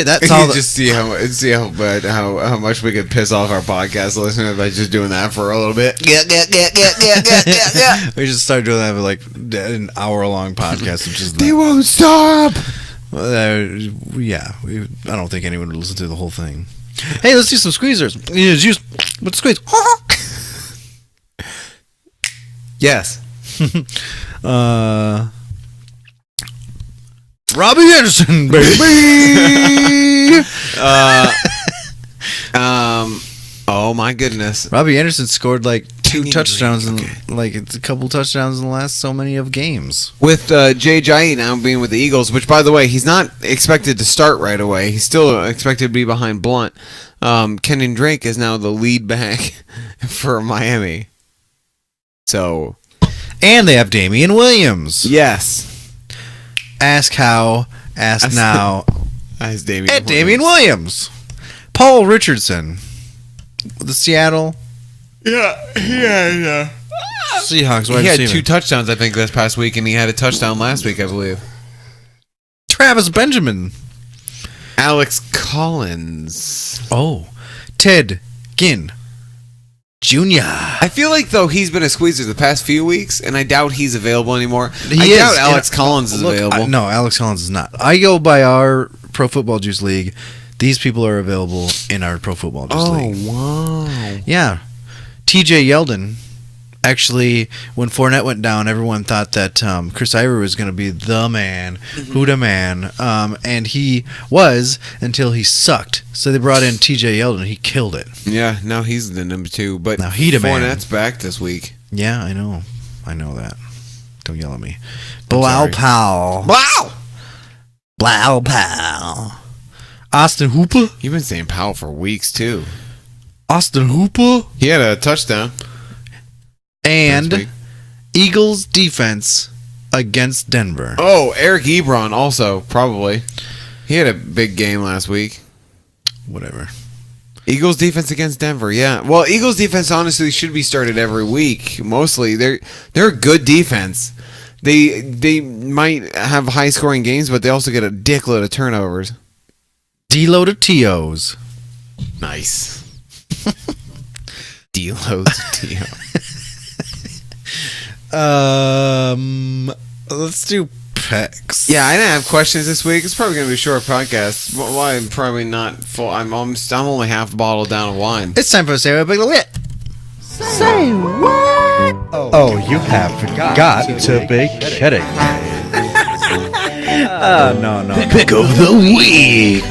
That's all. You just see how much we could piss off our podcast listeners by just doing that for a little bit. We just started doing that for like an hour-long podcast, which is they won't stop. Yeah, I don't think anyone would listen to the whole thing. Hey, let's do some squeezers. Let's squeeze. Yes. Robbie Anderson, baby. Oh my goodness. Robbie Anderson scored like two Need a touchdowns drink, and like it's a couple touchdowns in the last so many of games. With Jay Ajayi now being with the Eagles, which by the way, he's not expected to start right away. He's still expected to be behind Blunt. Kenyon Drake is now the lead back for Miami. So, And they have Damian Williams. yes. Ask how, ask now. As Damian At Damian Williams. Paul Richardson. The Seattle Yeah. Seahawks wide He had receiver. 2 touchdowns, I think, this past week, and he had a touchdown last week, I believe. Travis Benjamin. Alex Collins. Oh. Ted Ginn Jr. I feel like, though, he's been a squeezer the past few weeks, and I doubt he's available anymore. I is, doubt Alex and- Collins is Look, available. No, Alex Collins is not. I go by our Pro Football Juice League. These people are available in our Pro Football Juice League. Wow. Yeah. TJ Yeldon. Actually, when Fournette went down, everyone thought that Chris Ivory was going to be the man, who the man, and he was until he sucked. So they brought in TJ Yeldon. He killed it. Yeah, now he's the number 2, but Now he the man. Fournette's back this week. Yeah, I know. I know that. Don't yell at me. sorry. Blau Powell. Wow! Blau Powell. Austin Hooper. You've been saying Powell for weeks, too. Austin Hooper. He had a touchdown. And This week. Eagles defense against Denver. Oh, Eric Ebron also, probably. He had a big game last week. Whatever. Eagles defense against Denver, yeah. Well, Eagles defense honestly should be started every week. Mostly, they're a good defense. They might have high scoring games, but they also get a dickload of turnovers. D-load of TOs. Nice. D-loads T-O. Let's do picks. Yeah, I didn't have questions this week. It's probably going to be a short podcast. Well, I'm probably not full. I'm only half bottled down of wine. It's time for Say What Big Lit. Say what? Oh, you have got to be kidding. No. Pick of the week.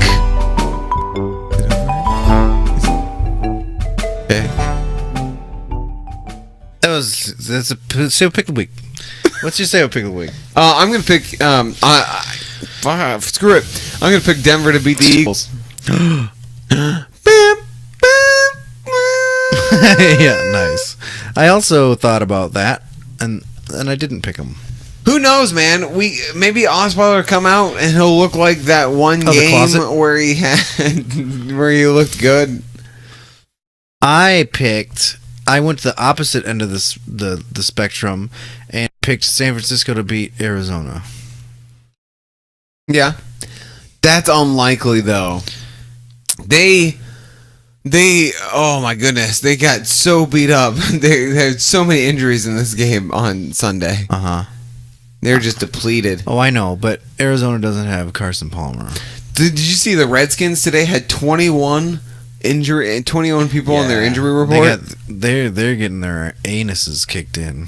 Okay. That's a Say What Pick of the Week. What's your Say What Pick of the Week? I'm going to pick. Screw it. I'm going to pick Denver to beat the Eagles. Yeah, nice. I also thought about that, and I didn't pick him. Who knows, man? Maybe Osweiler will come out and he'll look like that one the game closet? where he had where he looked good. I went to the opposite end of the spectrum and picked San Francisco to beat Arizona. Yeah, that's unlikely though. They oh my goodness, they got so beat up. They had so many injuries in this game on Sunday. Uh-huh. They're just depleted. Oh, I know, but Arizona doesn't have Carson Palmer. Did you see the Redskins today had 21 people on their injury report? They're getting their anuses kicked in.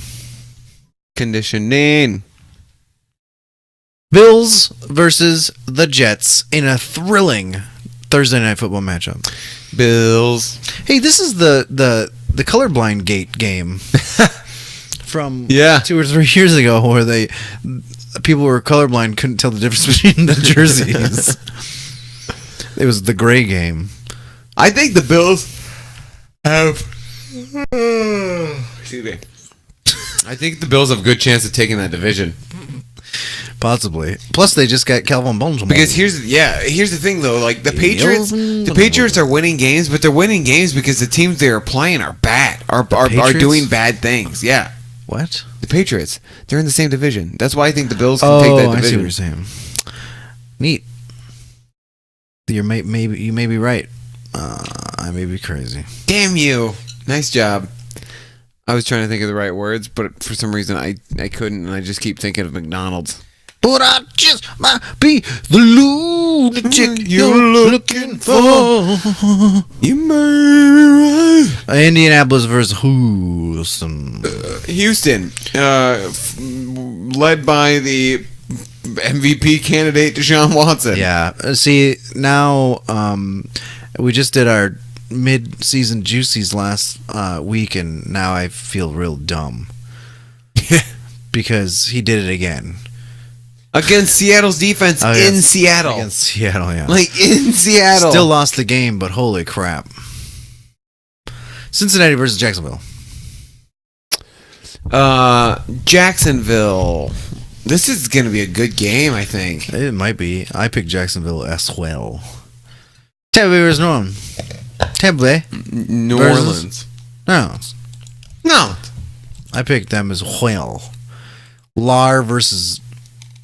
Conditioning. Bills versus the Jets in a thrilling Thursday night football matchup. Bills. Hey, this is the colorblind gate game from 2 or 3 years ago, where people who were colorblind couldn't tell the difference between the jerseys. It was the gray game. I think the Bills have. Excuse me. I think the Bills have a good chance of taking that division. Possibly. Plus, they just got Calvin Bonjour. Because here's the thing though, like the Patriots are winning games, but they're winning games because the teams they are playing are bad, are Patriots? doing bad things. Yeah, What? the Patriots, they're in the same division. That's why I think the Bills can take that I see what division. you're saying. Neat. You may be right. I may be crazy. Damn you! Nice job. I was trying to think of the right words, but for some reason I couldn't, and I just keep thinking of McDonald's. But I just might be the lunatic you're looking for. You may be right. Indianapolis versus Houston. Houston, led by the MVP candidate Deshaun Watson. Yeah. See, now we just did our mid-season juicies last week, and now I feel real dumb because he did it again Against Seattle's defense in Seattle. Against Seattle, yeah. Like in Seattle. Still lost the game, but holy crap! Cincinnati versus Jacksonville. Jacksonville. This is going to be a good game, I think. It might be. I picked Jacksonville as well. Tampa Bay versus New Orleans. Tampa Bay. New Versus- Orleans. No, No. I picked them as well. Lar versus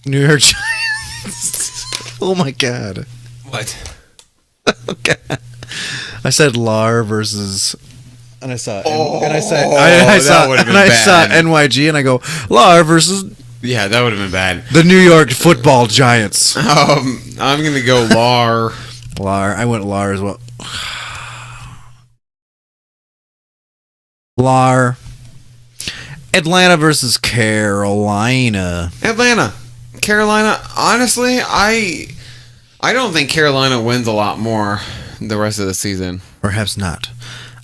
New York Giants. Oh my god. What? Okay. I said Lar versus, and I saw, and I said, that would've been I saw bad. NYG, and I go Lar versus Yeah, that would have been bad. the New York Football Giants. I'm going to go Lar. Lar, I went Lar as well. Lar. Atlanta versus Carolina. Atlanta. Carolina. Honestly, I don't think Carolina wins a lot more the rest of the season. Perhaps not.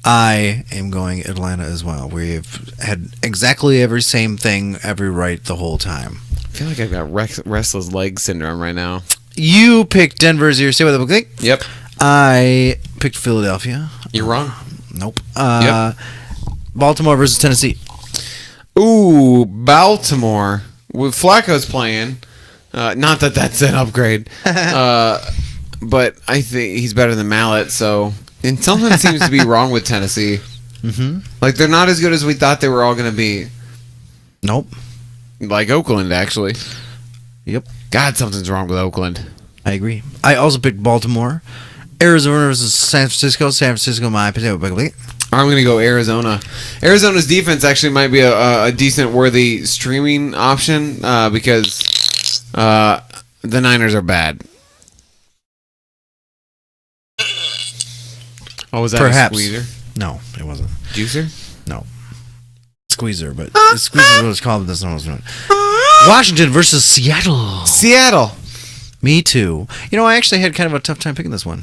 I am going Atlanta as well. We've had exactly every same thing, every right the whole time. I feel like I've got restless leg syndrome right now. You picked Denver as your state with the book. Yep. I picked Philadelphia. You're wrong. Nope. Baltimore versus Tennessee. Ooh, Baltimore. With Flacco's playing. Not that that's an upgrade. But I think he's better than Mallet, so... And something seems to be wrong with Tennessee. Mm-hmm. Like, they're not as good as we thought they were all going to be. Nope. Like Oakland, actually. Yep. God, something's wrong with Oakland. I agree. I also picked Baltimore. Arizona versus San Francisco. San Francisco, my potato pick. I'm going to go Arizona. Arizona's defense actually might be a decent, worthy streaming option because the Niners are bad. Oh, was that Perhaps. a squeezer? No, it wasn't. Juicer? No. Squeezer, but Squeezer is what it's called. That's not what it's doing. Washington versus Seattle. Seattle. Me too. You know, I actually had kind of a tough time picking this one.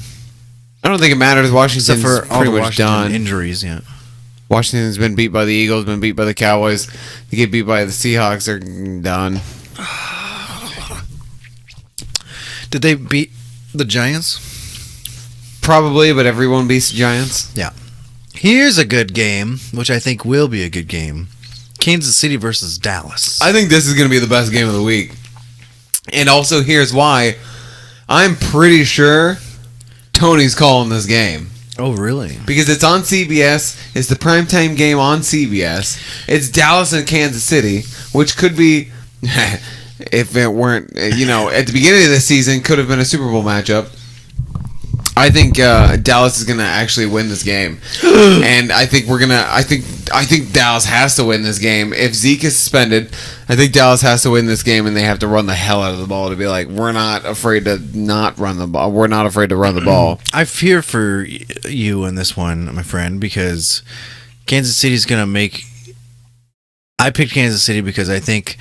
I don't think it matters. Washington's Except for all pretty the much Washington done. injuries, yeah. Washington's been beat by the Eagles, been beat by the Cowboys. You get beat by the Seahawks, they're done. Did they beat the Giants? Probably, but everyone beats the Giants. Yeah. Here's a good game, which I think will be a good game. Kansas City versus Dallas. I think this is going to be the best game of the week. And also, here's why. I'm pretty sure Tony's calling this game. Oh, really? Because it's on CBS. It's the primetime game on CBS. It's Dallas and Kansas City, which could be, if it weren't, at the beginning of the season, could have been a Super Bowl matchup. I think Dallas is gonna actually win this game, and I think I think Dallas has to win this game. If Zeke is suspended, I think Dallas has to win this game, and they have to run the hell out of the ball to be like, we're not afraid to not run the ball. We're not afraid to run the ball. I fear for you in this one, my friend, because Kansas City's gonna make. I picked Kansas City because I think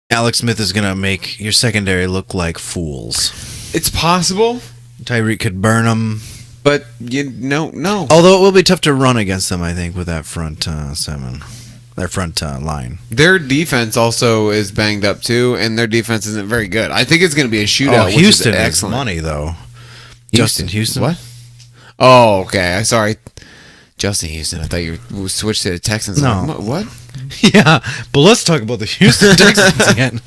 Alex Smith is gonna make your secondary look like fools. It's possible, Tyreek could burn them. but no. Although it will be tough to run against them, I think, with that front seven. Their front line. Their defense also is banged up too, and their defense isn't very good. I think it's going to be a shootout. Oh, which Houston is is excellent. money, though. Justin Houston? What? Oh, okay. Sorry, Justin Houston. I thought you switched to the Texans. No. I'm like, what? Yeah, but let's talk about the Houston Texans again.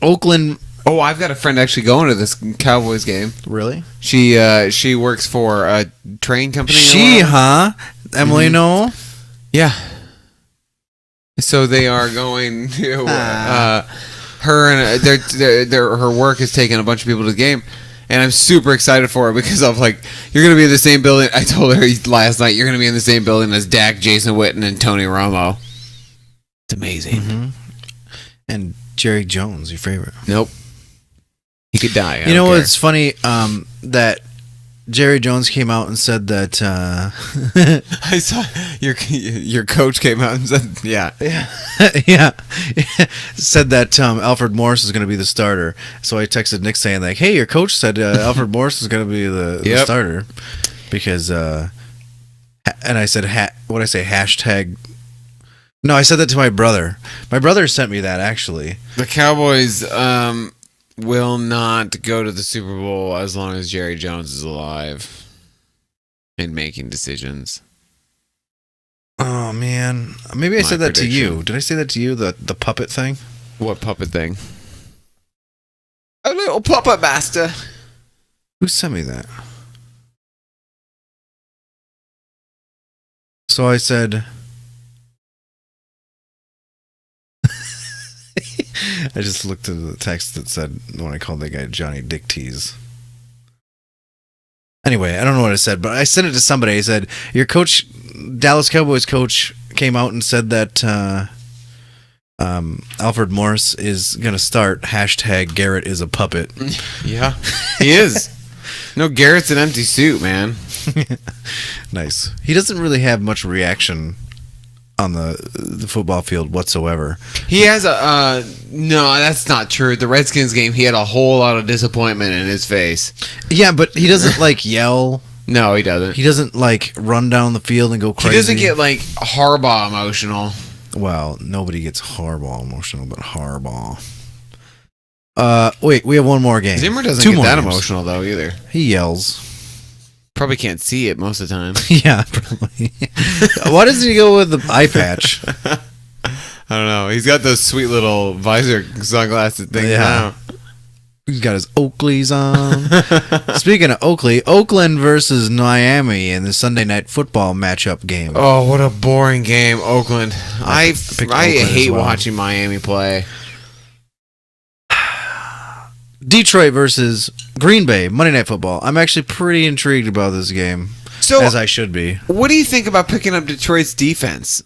Oakland. Oh, I've got a friend actually going to this Cowboys game. Really? She works for a train company. She, huh? Emily, no? Yeah. So they are going to her and her work is taking a bunch of people to the game, and I'm super excited for her because I'm like, you're gonna be in the same building. I told her last night you're gonna be in the same building as Dak, Jason Witten, and Tony Romo. It's amazing. Mm-hmm. And Jerry Jones, your favorite. Nope. He could die. You know what's funny? That Jerry Jones came out and said that. I saw your coach came out and said, "Yeah, Yeah, said that Alfred Morris is going to be the starter. So I texted Nick saying like, "Hey, your coach said Alfred Morris is going to be the starter," because and I said, "What I say?" Hashtag. No, I said that to my brother. My brother sent me that actually. the Cowboys will not go to the Super Bowl as long as Jerry Jones is alive and making decisions." Oh man, maybe I My said that to you. prediction. Did I say that to you? The puppet thing. What puppet thing? A little puppet master. Who sent me that? So I said. I just looked at the text that said when I called that guy Johnny Dick Tease. Anyway, I don't know what I said, but I sent it to somebody. I said, your coach, Dallas Cowboys coach, came out and said that Alfred Morris is going to start. Hashtag Garrett is a puppet. Yeah, he is. No, Garrett's an empty suit, man. Nice. He doesn't really have much reaction on the football field whatsoever. He has a no, that's not true. The Redskins game, he had a whole lot of disappointment in his face. Yeah, but he doesn't like yell. No, he doesn't. He doesn't like run down the field and go crazy. He doesn't get like Harbaugh emotional. Well, nobody gets Harbaugh emotional, but Harbaugh. Wait, we have one more game. Zimmer doesn't Two get more that games. emotional though either. He yells. Probably can't see it most of the time. Yeah, probably. Why doesn't he go with the eye patch? I don't know. He's got those sweet little visor sunglasses things now. He's got his Oakleys on. Speaking of Oakley, Oakland versus Miami in the Sunday Night Football matchup game. Oh, what a boring game, Oakland. I picked Oakland as hate well. watching Miami play. Detroit versus Green Bay, Monday Night Football. I'm actually pretty intrigued about this game, So, as I should be. what do you think about picking up Detroit's defense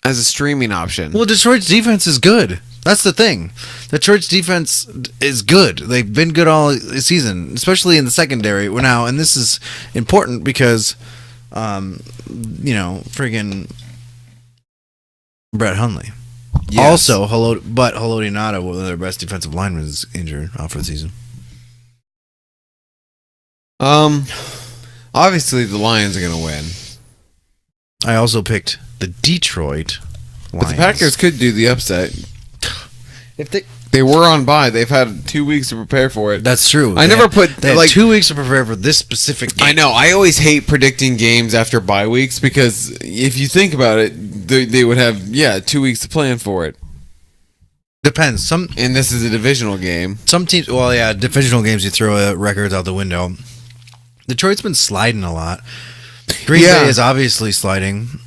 as a streaming option? Well, Detroit's defense is good. That's the thing. Detroit's defense is good. They've been good all season, especially in the secondary now. And this is important because, friggin' Brett Hundley. Yes. Also, Haloti Ngata, one of their best defensive linemen, is injured off for the season. Obviously the Lions are going to win. I also picked the Detroit But Lions. the Packers could do the upset. If they, They were on bye. They've had 2 weeks to prepare for it. that's true. I They never had- put, They had like- 2 weeks to prepare for this specific game. I know. I always hate predicting games after bye weeks because if you think about it, they would have 2 weeks to plan for it. Depends. Some And this is a divisional game. teams. Well, yeah, divisional games you throw records out the window. Detroit's been sliding a lot. Green Yeah. Bay is obviously sliding.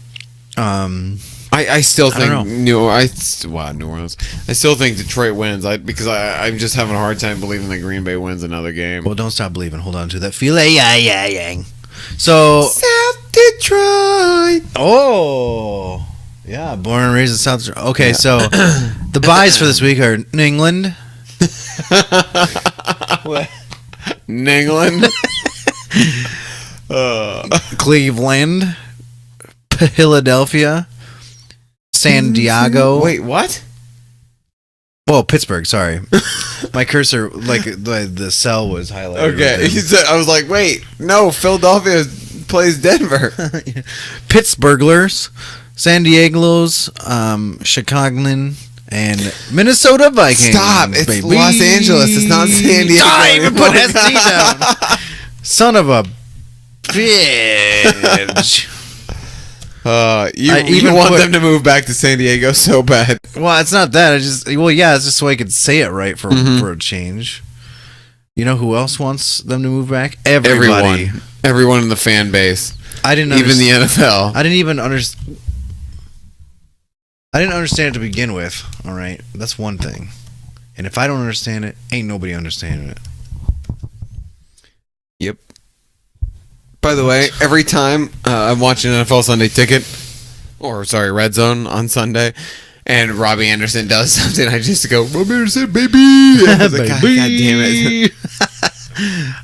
I still I don't think New Orleans. I still think Detroit wins. Because I'm just having a hard time believing that Green Bay wins another game. Well, don't stop believing. Hold on to that feel. Yeah. So, South Detroit. oh, yeah, born and raised in South Detroit. Okay, so the buys for this week are New England, England. Cleveland, Philadelphia, San Diego. Wait, what? Well, Pittsburgh. Sorry, my cursor, like the cell was highlighted. Okay, right he said. I was like, wait, no, Philadelphia plays Denver. there. Pittsburglers, San Diego's, Chicagoland, and Minnesota Vikings. Stop! It's baby. Los Angeles. It's not San Diego. I even put anymore. SC down. Son of a bitch. You I even want put- them to move back to San Diego so bad. Well, it's not that. It's just so I could say it right for a change. You know who else wants them to move back? Everybody. Everyone in the fan base, I didn't even the understand. NFL. I didn't even understand. I didn't understand it to begin with. All right, that's one thing. And if I don't understand it, ain't nobody understanding it. Yep. By the way, every time I'm watching NFL Sunday Ticket, Red Zone on Sunday, and Robbie Anderson does something, I just go, Robbie Anderson, baby! I was like, God damn it.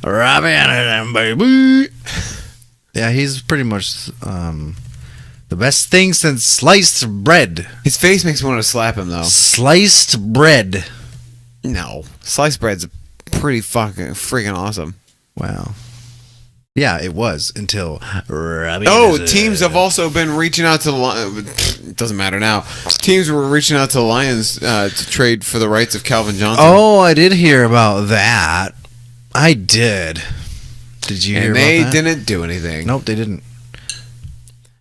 Robbie Anderson, baby. Yeah, he's pretty much the best thing since sliced bread. His face makes me want to slap him, though. Sliced bread. No. Sliced bread's pretty freaking awesome. Wow. Yeah, it was until Robbie Oh, Anderson. teams have also been reaching out to the it doesn't matter now. Teams were reaching out to the Lions to trade for the rights of Calvin Johnson. Oh, I did hear about that. I did. Did you hear and about they that? didn't do anything. Nope, they didn't.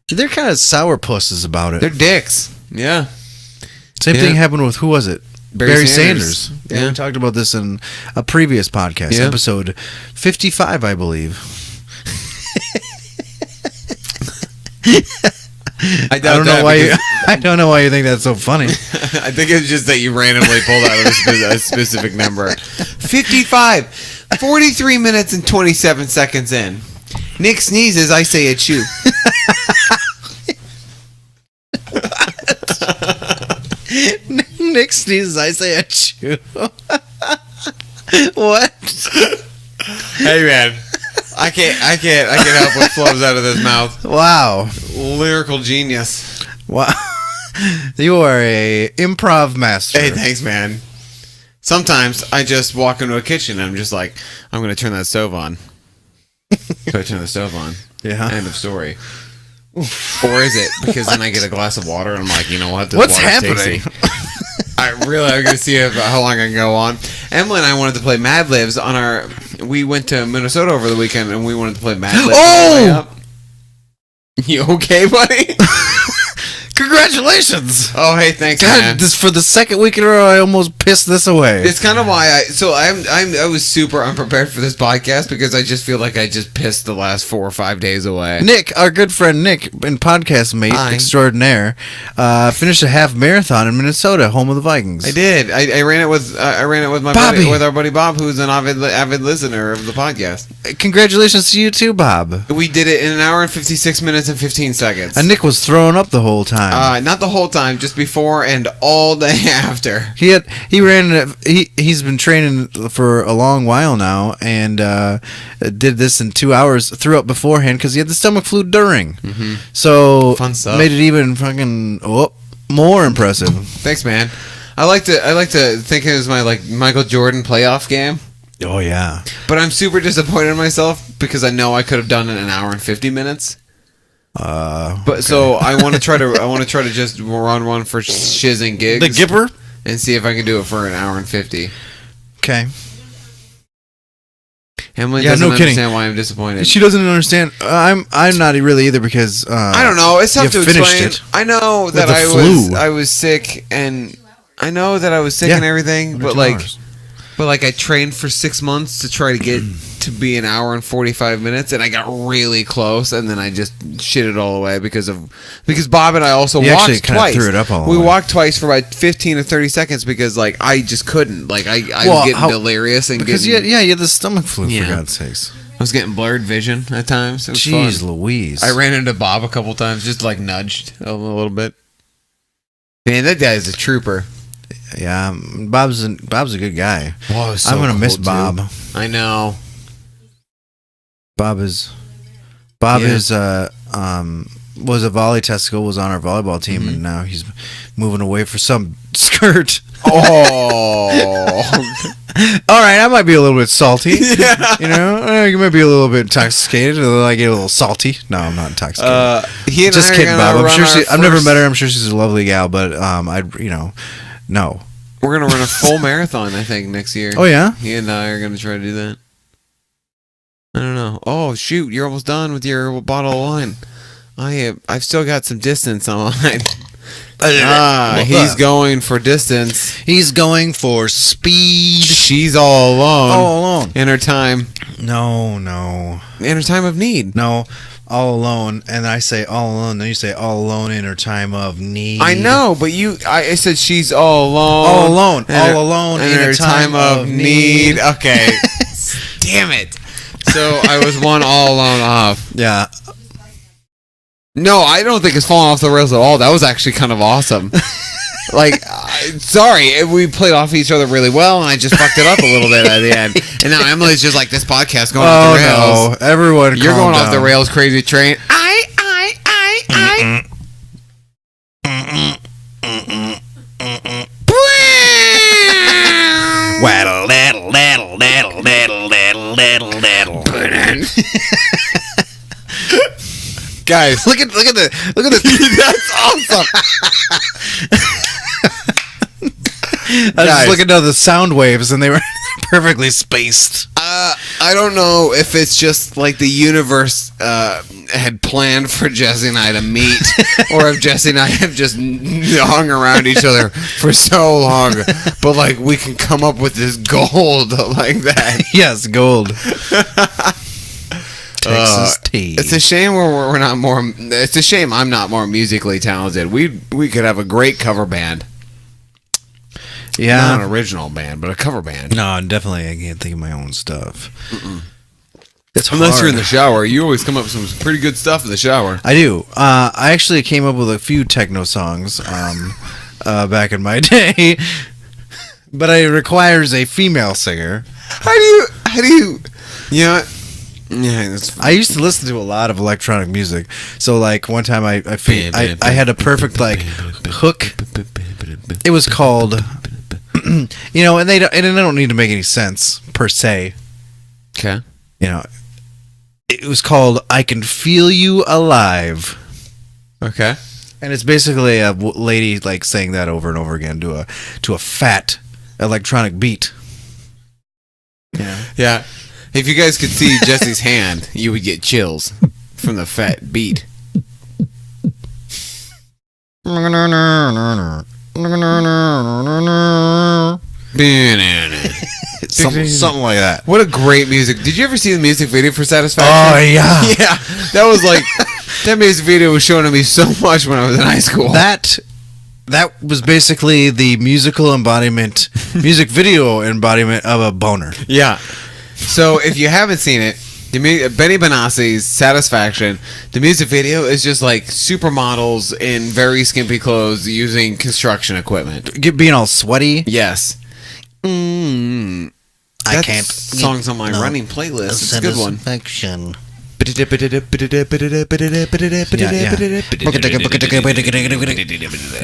They're kind of sourpusses about it. They're dicks. Yeah. Same Yeah. thing happened with, who was it? Barry Sanders. Yeah, Yeah. we talked about this in a previous podcast, Yeah. episode 55, I believe. I I don't know why you. I don't know why you think that's so funny. I think it's just that you randomly pulled out a specific number. 55. 43 minutes and 27 seconds in. Nick sneezes, I say it's you. Nick sneezes, I say a chew. What? Hey man, I can't help what flows out of his mouth. Wow. Lyrical genius. Wow. You are a improv master. Hey, thanks, man. Sometimes I just walk into a kitchen and I'm just like, I'm gonna turn that stove on. So I turn the stove on. Yeah. End of story. Or is it? Because then I get a glass of water and I'm like, you know what? This What's water's happening? tasty. I'm gonna see how long I can go on. Emily and I wanted to play Mad Libs on our. We went to Minnesota over the weekend and we wanted to play Mad Libs. all the way up. You okay, buddy? Congratulations! Oh, hey, thanks, God, man. this for the second week in a row, I almost pissed this away. It's kind of why I was super unprepared for this podcast because I just feel like I just pissed the last 4 or 5 days away. Nick, our good friend Nick, and podcast mate Hi. extraordinaire, finished a half marathon in Minnesota, home of the Vikings. I did. I ran it with my Bobby. buddy, with our buddy Bob, who's an avid listener of the podcast. Congratulations to you too, Bob. We did it in an hour and 56 minutes and 15 seconds. And Nick was throwing up the whole time. Not the whole time, just before and all day after. He's been training for a long while now, and did this in 2 hours. Threw up beforehand because he had the stomach flu during. Mm-hmm. So Fun stuff. made it even fucking more impressive. Thanks, man. I like to think it was my like Michael Jordan playoff game, Oh yeah. but I'm super disappointed in myself because I know I could have done it in an hour and 50 minutes. But so I want to try to just run one for shiz and gigs. The Gipper. And see if I can do it for an hour and 50. Okay. Emily Yeah, doesn't no kidding. understand why I'm disappointed. She doesn't understand. I'm not really either because I don't know. It's tough to you finished explain. it I know that the flu. I was sick, and I know that I was sick Yeah. and everything. Under But 2 like, hours. I trained for 6 months to try to get to be an hour and 45 minutes, and I got really close, and then I just shit it all away because Bob and I also You actually walked kinda twice. threw it up all the we way. walked twice for about 15 to 30 seconds because like I just couldn't. Like I Well, was getting how- delirious and because getting, you had the stomach flu Yeah. for God's sakes. I was getting blurred vision at times. It was Jeez fun. Louise. I ran into Bob a couple times, just like nudged a little bit. Man, that guy's a trooper. Yeah, Bob's a good guy. Oh, I'm gonna miss Bob. I know. Bob is was a volley testicle, was on our volleyball team, and now he's moving away for some skirt. Oh, All right, I might be a little bit salty. You know, you might be a little bit intoxicated. I get a little salty. No, I'm not intoxicated. he and Just I are kidding, gonna Bob. run our I've never first- met her. I'm sure she's a lovely gal, but no. We're gonna run a full marathon, I think, next year. Oh yeah. He and I are gonna try to do that. I don't know. Oh shoot, you're almost done with your bottle of wine. I've still got some distance on mine. He's going for distance. He's going for speed. She's all alone. All alone. In her time. No. In her time of need. No, all alone, and I say all alone. Then you say all alone in her time of need. I know, but I said she's all alone. All alone. In All her- alone in her time of need. Okay. Damn it. So I was one all alone off. Yeah. No, I don't think it's falling off the rails at all. That was actually kind of awesome. Like, sorry, we played off each other really well, and I just fucked it up a little bit at the end. And now Emily's just like, this podcast going off the rails. No, everyone, You're calm going off the down. rails, crazy train. Waddle, daddle, daddle, daddle, daddle, daddle, daddle, daddle. Guys, Look at the. that's awesome. I was just Guys. looking at the sound waves, and they were perfectly spaced. I don't know if it's just like the universe had planned for Jesse and I to meet, or if Jesse and I have just hung around each other for so long, but like we can come up with this gold like that. Yes, gold. Texas tea. It's a shame we're not more. It's a shame I'm not more musically talented. We could have a great cover band. Yeah. Not an original band, but a cover band. No, definitely. I can't think of my own stuff. It's Unless hard. you're in the shower, you always come up with some pretty good stuff in the shower. I do. I actually came up with a few techno songs back in my day, but it requires a female singer. How do you? You know what? Yeah, that's I used to listen to a lot of electronic music, so like one time I had a perfect like hook. It was called, and they don't need to make any sense per se. okay. It was called "I Can Feel You Alive." Okay. And it's basically a lady like saying that over and over again to a fat electronic beat. Yeah. If you guys could see Jesse's hand, you would get chills from the fat beat. Something like that. What a great music. Did you ever see the music video for Satisfaction? Oh yeah. Yeah. That was like, that music video was shown to me so much when I was in high school. That was basically the music video embodiment of a boner. Yeah. So if you haven't seen it, Benny Benassi's Satisfaction, the music video is just like supermodels in very skimpy clothes using construction equipment. Being all sweaty. Yes. I That can't. song's on my running playlist. It's a good one. Satisfaction.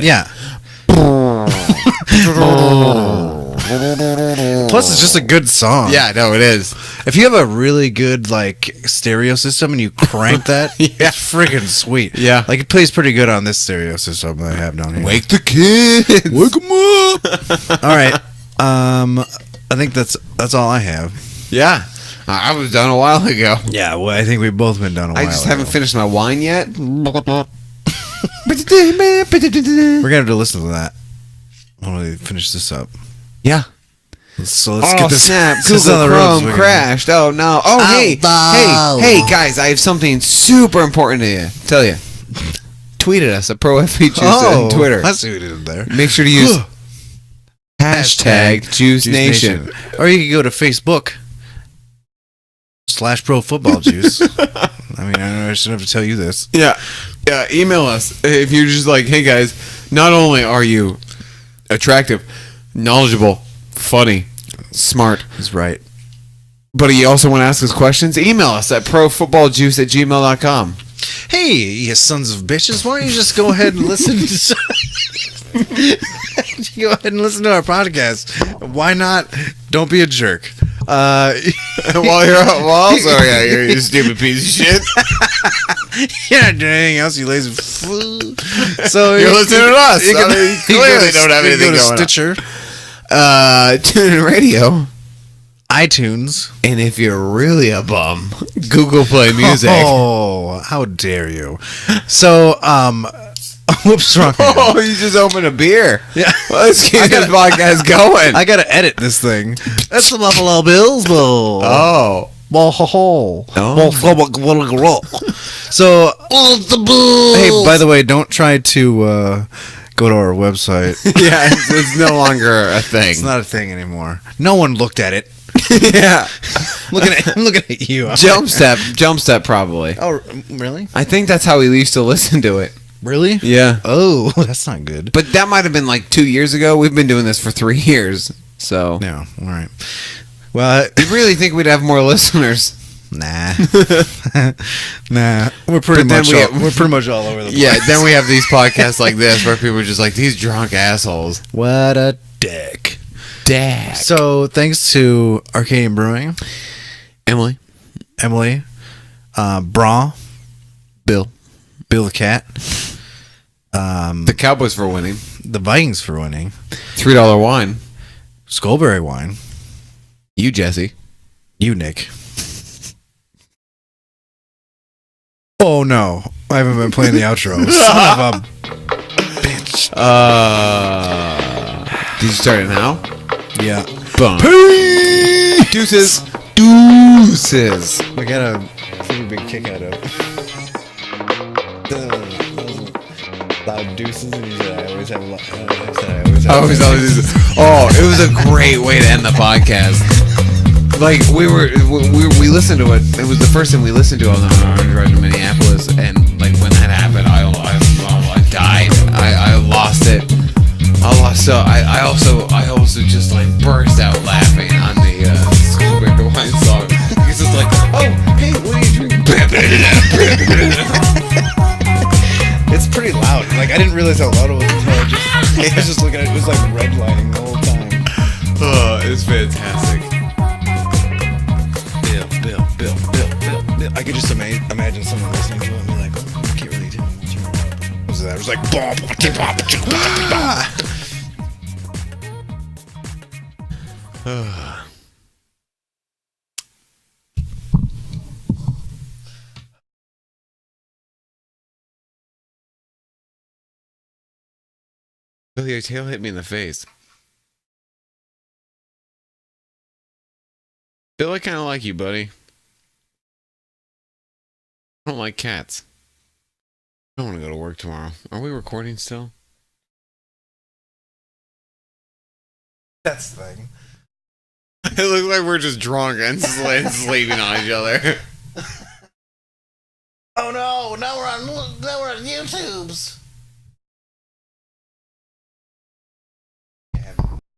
Yeah. Plus, it's just a good song. Yeah, no, it is. If you have a really good like stereo system and you crank that, Yeah. it's freaking sweet. Yeah. Like it plays pretty good on this stereo system that I have down here. Wake the kids. Wake 'em up. All right. I think that's all I have. Yeah. I was done a while ago. Yeah, well, I think we've both been done a while I just haven't ago. finished my wine yet. We're gonna have to listen to that when we finish this up. Yeah. So let's get this. snap! let's get this Google on the road so Chrome we can- crashed. Oh no! Oh hey, guys! I have something super important to tell you. Tweet at us at ProFBJuice on Twitter. I see what you did there. Make sure to use hashtag Juice Nation. Or you can go to Facebook /Pro Football Juice. I mean, I shouldn't have to tell you this. Yeah. Email us if you're just like, hey guys. Not only are you attractive, knowledgeable, funny, smart, He's right. but you also want to ask us questions, email us at profootballjuice@gmail.com. Hey, you sons of bitches! Why don't you just go ahead and listen to? Go ahead and listen to our podcast. Why not? Don't be a jerk. You're you stupid piece of shit. You're not doing anything else, you lazy fool. So You're listening to us. You can, I mean, you can clearly go to- don't have you can anything go to going on. Stitcher, TuneIn Radio. iTunes. And if you're really a bum, Google Play Music. Oh, how dare you! So, whoops, wrong. Oh, you just opened a beer. Yeah. Well, let's get this podcast going. I gotta edit this thing. That's the Buffalo Bills Bowl. Oh. Well, ho, ho. Oh. So, hey, by the way, don't try to go to our website. Yeah, it's no longer a thing. It's not a thing anymore. No one looked at it. Yeah. I'm looking at you. Jump Step probably. Oh, really? I think that's how we used to listen to it. Really? Yeah. Oh, that's not good. But that might have been like 2 years ago. We've been doing this for 3 years. So No. All right. Well, you really think we'd have more listeners? nah. Nah. We're pretty But then much we're pretty much all over the place. Yeah, then we have these podcasts like this where people are just like, these drunk assholes. What a dick. Dad. So, thanks to Arcadian Brewing, Emily. Bra, Bill. the Cat, The Cowboys for winning. the Vikings for winning, $3 wine. Skullberry Wine, You, Jesse. you, Nick. Oh no, I haven't been playing the outro. Son of a bitch. Did you start it now? Yeah. Boom. Deuces. Deuces. We got a pretty big kick out of loud deuces, and he said, I always have a lot. I always Oh, it was a great way to end the podcast. Like we listened to it. It was the first thing we listened to on our drive to Minneapolis, and like when that happened, I died. I lost it. I also just like burst out laughing on the Skullberry Wine song. It's just like, oh, hey, what are you drinking? It's pretty loud. Like I didn't realize how loud it was until I was just looking at it. It was like redlining the whole time. Oh, it's fantastic. Bill. I could just imagine someone listening to it and be like, oh, I can't really tell what you about. What was that? It was like, Bill, your tail hit me in the face. Bill, I kind of like you, buddy. I don't like cats. I don't want to go to work tomorrow. Are we recording still? that's the thing. It looks like we're just drunk and sleeping on each other. Oh no! Now we're on YouTube's.